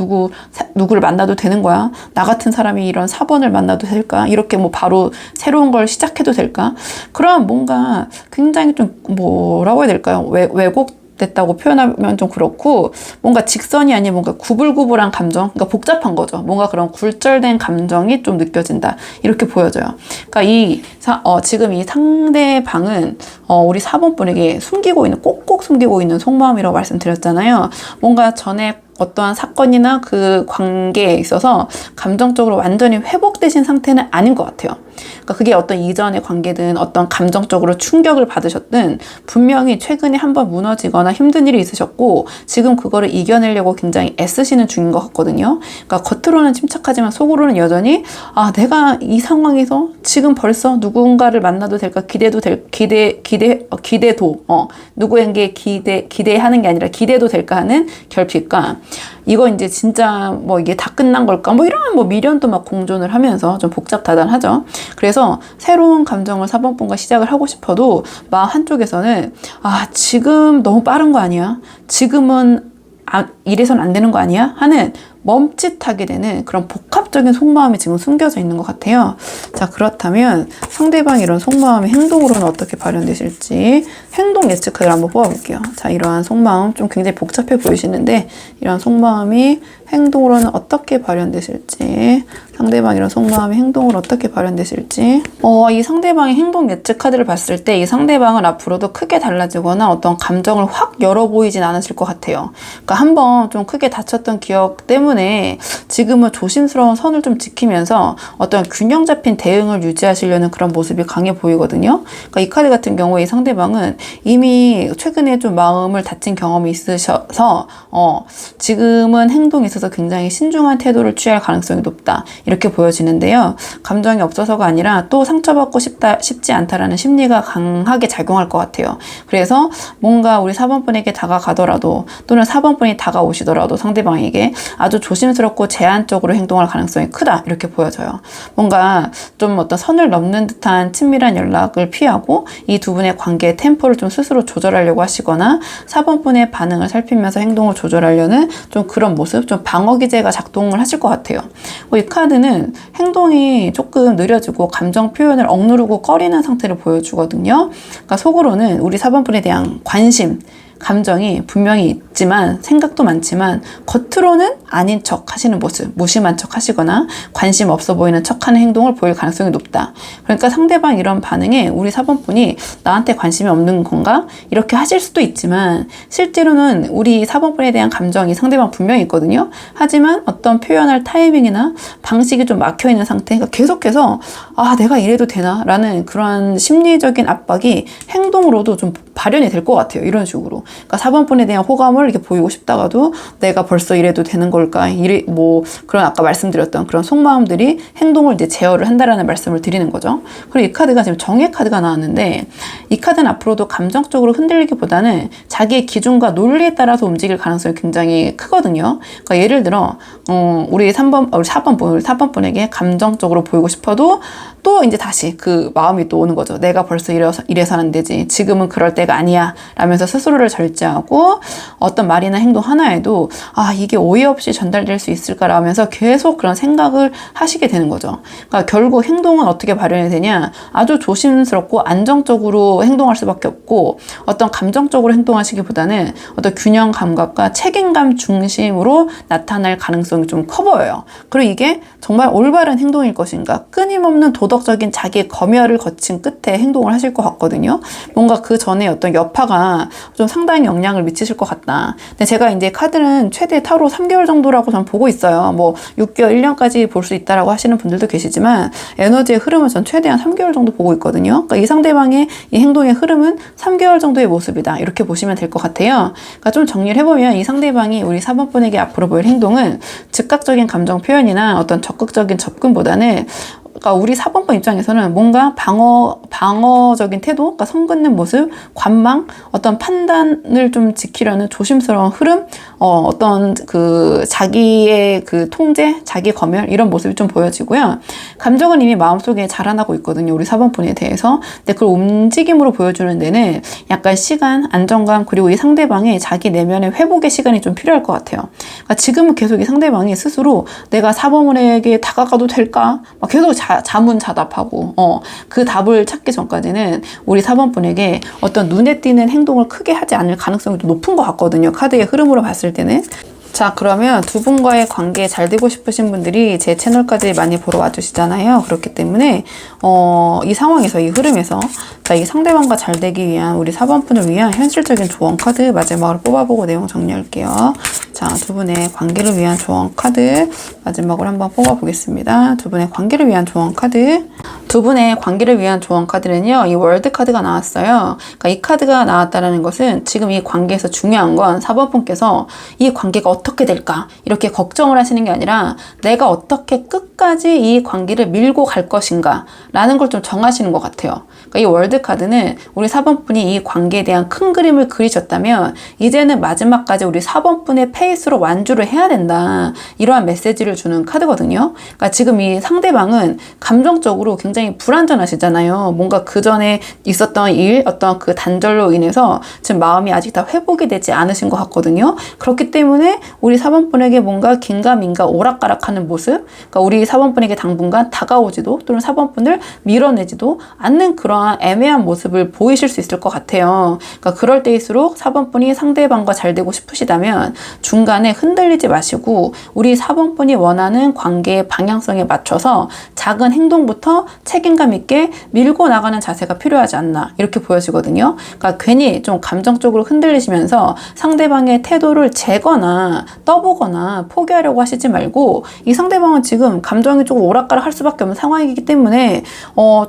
누구를 만나도 되는 거야? 나 같은 사람이 이런 4번을 만나도 될까? 이렇게 뭐 바로 새로운 걸 시작해도 될까? 그런 뭔가 굉장히 좀 뭐라고 해야 될까요? 왜곡됐다고 표현하면 좀 그렇고 뭔가 직선이 아닌 뭔가 구불구불한 감정, 그러니까 복잡한 거죠. 뭔가 그런 굴절된 감정이 좀 느껴진다. 이렇게 보여져요. 그러니까 지금 이 상대방은 우리 4번 분에게 꼭꼭 숨기고 있는 속마음이라고 말씀드렸잖아요. 뭔가 전에 어떠한 사건이나 그 관계에 있어서 감정적으로 완전히 회복되신 상태는 아닌 것 같아요. 그러니까 그게 어떤 이전의 관계든 어떤 감정적으로 충격을 받으셨든 분명히 최근에 한번 무너지거나 힘든 일이 있으셨고 지금 그거를 이겨내려고 굉장히 애쓰시는 중인 것 같거든요. 그러니까 겉으로는 침착하지만 속으로는 여전히 내가 이 상황에서 지금 벌써 누군가를 만나도 될까 기대도 누구에게 기대하는 게 아니라 기대도 될까 하는 결핍과 이거 이제 진짜 뭐 이게 다 끝난 걸까? 뭐 이런 뭐 미련도 막 공존을 하면서 좀 복잡다단하죠. 그래서 새로운 감정을 4번 분과 시작을 하고 싶어도 마음 한쪽에서는 지금 너무 빠른 거 아니야? 지금은 이래선 안 되는 거 아니야? 하는 멈칫하게 되는 그런 복합적인 속마음이 지금 숨겨져 있는 것 같아요. 자, 그렇다면 상대방의 이런 속마음이 행동으로는 어떻게 발현되실지 행동 예측 카드를 한번 뽑아볼게요. 자, 이러한 속마음 좀 굉장히 복잡해 보이시는데 이러한 속마음이 행동으로는 어떻게 발현되실지 상대방 이런 속마음이 행동으로 어떻게 발현되실지 이 상대방의 행동 예측 카드를 봤을 때 이 상대방은 앞으로도 크게 달라지거나 어떤 감정을 확 열어 보이진 않으실 것 같아요. 그러니까 한번 좀 크게 다쳤던 기억 때문에 지금은 조심스러운 선을 좀 지키면서 어떤 균형 잡힌 대응을 유지하시려는 그런 모습이 강해 보이거든요. 그러니까 이 카드 같은 경우에 이 상대방은 이미 최근에 좀 마음을 다친 경험이 있으셔서 지금은 행동에 있어서 굉장히 신중한 태도를 취할 가능성이 높다. 이렇게 보여지는데요. 감정이 없어서가 아니라 또 상처받고 싶지 않다라는 심리가 강하게 작용할 것 같아요. 그래서 뭔가 우리 4번 분에게 다가가더라도 또는 4번 분이 다가오시더라도 상대방에게 아주 조심스럽고 제한적으로 행동할 가능성이 크다. 이렇게 보여져요. 뭔가 좀 어떤 선을 넘는 듯한 친밀한 연락을 피하고 이 두 분의 관계의 템포를 좀 스스로 조절하려고 하시거나 4번 분의 반응을 살피면서 행동을 조절하려는 좀 그런 모습, 좀 방어 기제가 작동을 하실 것 같아요. 이 카드는 행동이 조금 느려지고 감정 표현을 억누르고 꺼리는 상태를 보여주거든요. 그러니까 속으로는 우리 4번 분에 대한 관심, 감정이 분명히 있지만 생각도 많지만 겉으로는 아닌 척 하시는 모습, 무심한 척 하시거나 관심 없어 보이는 척하는 행동을 보일 가능성이 높다. 그러니까 상대방 이런 반응에 우리 4번분이 나한테 관심이 없는 건가? 이렇게 하실 수도 있지만 실제로는 우리 4번분에 대한 감정이 상대방 분명히 있거든요. 하지만 어떤 표현할 타이밍이나 방식이 좀 막혀있는 상태가 계속해서 내가 이래도 되나? 라는 그런 심리적인 압박이 행동으로도 좀 발현이 될 것 같아요. 이런 식으로. 그러니까 4번분에 대한 호감을 이렇게 보이고 싶다가도 내가 벌써 이래도 되는 걸까? 그런 아까 말씀드렸던 그런 속마음들이 행동을 이제 제어를 한다라는 말씀을 드리는 거죠. 그리고 이 카드가 지금 정의 카드가 나왔는데 이 카드는 앞으로도 감정적으로 흔들리기보다는 자기의 기준과 논리에 따라서 움직일 가능성이 굉장히 크거든요. 그러니까 예를 들어, 우리 4번분에게 감정적으로 보이고 싶어도 또 이제 다시 그 마음이 또 오는 거죠. 내가 벌써 이래서는 안 되지. 지금은 그럴 때가 아니야. 라면서 스스로를 절제하고 어떤 말이나 행동 하나에도 이게 오해 없이 전달될 수 있을까 라면서 계속 그런 생각을 하시게 되는 거죠. 그러니까 결국 행동은 어떻게 발현이 되냐? 아주 조심스럽고 안정적으로 행동할 수밖에 없고 어떤 감정적으로 행동하시기보다는 어떤 균형 감각과 책임감 중심으로 나타날 가능성이 좀 커 보여요. 그리고 이게 정말 올바른 행동일 것인가? 끊임없는 도덕적인 자기의 검열을 거친 끝에 행동을 하실 것 같거든요. 뭔가 그 전에 어떤 여파가 좀 상당히 영향을 미치실 것 같다. 근데 제가 이제 카드는 최대 타로 3개월 정도라고 전 보고 있어요. 뭐 6개월, 1년까지 볼 수 있다라고 하시는 분들도 계시지만 에너지의 흐름은 전 최대한 3개월 정도 보고 있거든요. 그러니까 이 상대방의 이 행동의 흐름은 3개월 정도의 모습이다. 이렇게 보시면 될 것 같아요. 그러니까 좀 정리를 해보면 이 상대방이 우리 4번분에게 앞으로 보일 행동은 즉각적인 감정 표현이나 어떤 적극적인 접근보다는 그러니까 우리 4번번 입장에서는 뭔가 방어적인 태도, 그러니까 선 긋는 모습, 관망, 어떤 판단을 좀 지키려는 조심스러운 흐름, 어떤 그 자기의 그 통제, 자기 검열 이런 모습이 좀 보여지고요. 감정은 이미 마음속에 자라나고 있거든요. 우리 4번분에 대해서. 근데 그걸 움직임으로 보여주는 데는 약간 시간, 안정감 그리고 이 상대방의 자기 내면의 회복의 시간이 좀 필요할 것 같아요. 그러니까 지금은 계속 이 상대방이 스스로 내가 4번분에게 다가가도 될까? 막 계속 자문자답하고 그 답을 찾기 전까지는 우리 4번분에게 어떤 눈에 띄는 행동을 크게 하지 않을 가능성이 좀 높은 것 같거든요. 카드의 흐름으로 봤을 때는. 자, 그러면 두 분과의 관계 잘 되고 싶으신 분들이 제 채널까지 많이 보러 와주시잖아요. 그렇기 때문에 이 상황에서, 이 흐름에서 이 상대방과 잘 되기 위한 우리 4번분을 위한 현실적인 조언 카드 마지막으로 뽑아보고 내용 정리할게요. 자, 두 분의 관계를 위한 조언 카드 마지막으로 한번 뽑아보겠습니다. 두 분의 관계를 위한 조언 카드. 두 분의 관계를 위한 조언 카드는요, 이 월드 카드가 나왔어요. 그러니까 이 카드가 나왔다는 것은 지금 이 관계에서 중요한 건 4번분께서 이 관계가 어떻게 될까 이렇게 걱정을 하시는 게 아니라 내가 어떻게 끝까지 이 관계를 밀고 갈 것인가 라는 걸 좀 정하시는 것 같아요. 그러니까 이 월드 카드는 우리 4번분이 이 관계에 대한 큰 그림을 그리셨다면 이제는 마지막까지 우리 4번분의 페이스로 완주를 해야 된다. 이러한 메시지를 주는 카드거든요. 그러니까 지금 이 상대방은 감정적으로 굉장히 불안전하시잖아요. 뭔가 그 전에 있었던 일, 어떤 그 단절로 인해서 지금 마음이 아직 다 회복이 되지 않으신 것 같거든요. 그렇기 때문에 우리 4번분에게 뭔가 긴가민가 오락가락하는 모습, 그러니까 우리 4번분에게 당분간 다가오지도 또는 4번분을 밀어내지도 않는 그러한 애매한 모습을 보이실 수 있을 것 같아요. 그러니까 그럴 때일수록 4번분이 상대방과 잘 되고 싶으시다면 중간에 흔들리지 마시고 우리 4번분이 원하는 관계의 방향성에 맞춰서 작은 행동부터 책임감 있게 밀고 나가는 자세가 필요하지 않나 이렇게 보여지거든요. 그러니까 괜히 좀 감정적으로 흔들리시면서 상대방의 태도를 재거나 떠보거나 포기하려고 하시지 말고 이 상대방은 지금 감정이 조금 오락가락 할 수밖에 없는 상황이기 때문에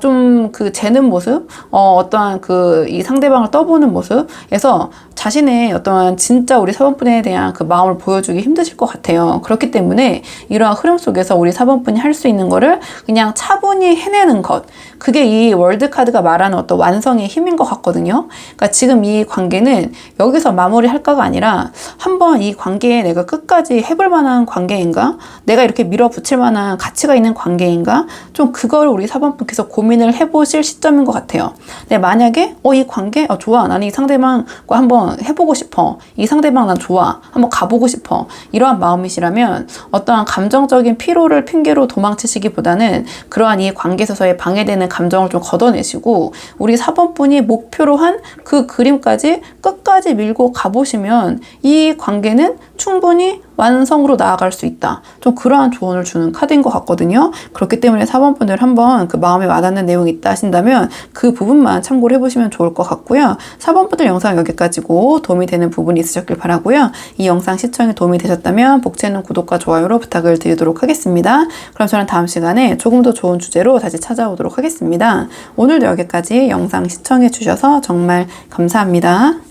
좀 그 재는 모습, 어떠한 그 이 상대방을 떠보는 모습에서 자신의 어떠한 진짜 우리 4번분에 대한 그 마음을 보여주기 힘드실 것 같아요. 그렇기 때문에 이러한 흐름 속에서 우리 4번분이 할 수 있는 거를 그냥 차분히 해내는 것, 그게 이 월드 카드가 말하는 어떤 완성의 힘인 것 같거든요. 그러니까 지금 이 관계는 여기서 마무리할까가 아니라 한번 이 관계에 내가 끝까지 해볼 만한 관계인가? 내가 이렇게 밀어붙일 만한 가치가 있는 관계인가? 좀 그걸 우리 4번분께서 고민을 해보실 시점인 것 같아요. 근데 만약에 이 관계 좋아, 나는 이 상대방과 한번 한번 해보고 싶어. 이 상대방 난 좋아. 한번 가보고 싶어. 이러한 마음이시라면 어떠한 감정적인 피로를 핑계로 도망치시기보다는 그러한 이 관계에서의 방해되는 감정을 좀 걷어내시고 우리 4번 분이 목표로 한 그 그림까지 끝까지 밀고 가보시면 이 관계는 충분히 완성으로 나아갈 수 있다. 좀 그러한 조언을 주는 카드인 것 같거든요. 그렇기 때문에 4번 분들 한번 그 마음에 와닿는 내용이 있다 하신다면 그 부분만 참고를 해보시면 좋을 것 같고요. 4번 분들 영상 여기까지고 도움이 되는 부분이 있으셨길 바라고요. 이 영상 시청에 도움이 되셨다면 복채는 구독과 좋아요로 부탁을 드리도록 하겠습니다. 그럼 저는 다음 시간에 조금 더 좋은 주제로 다시 찾아오도록 하겠습니다. 오늘도 여기까지 영상 시청해 주셔서 정말 감사합니다.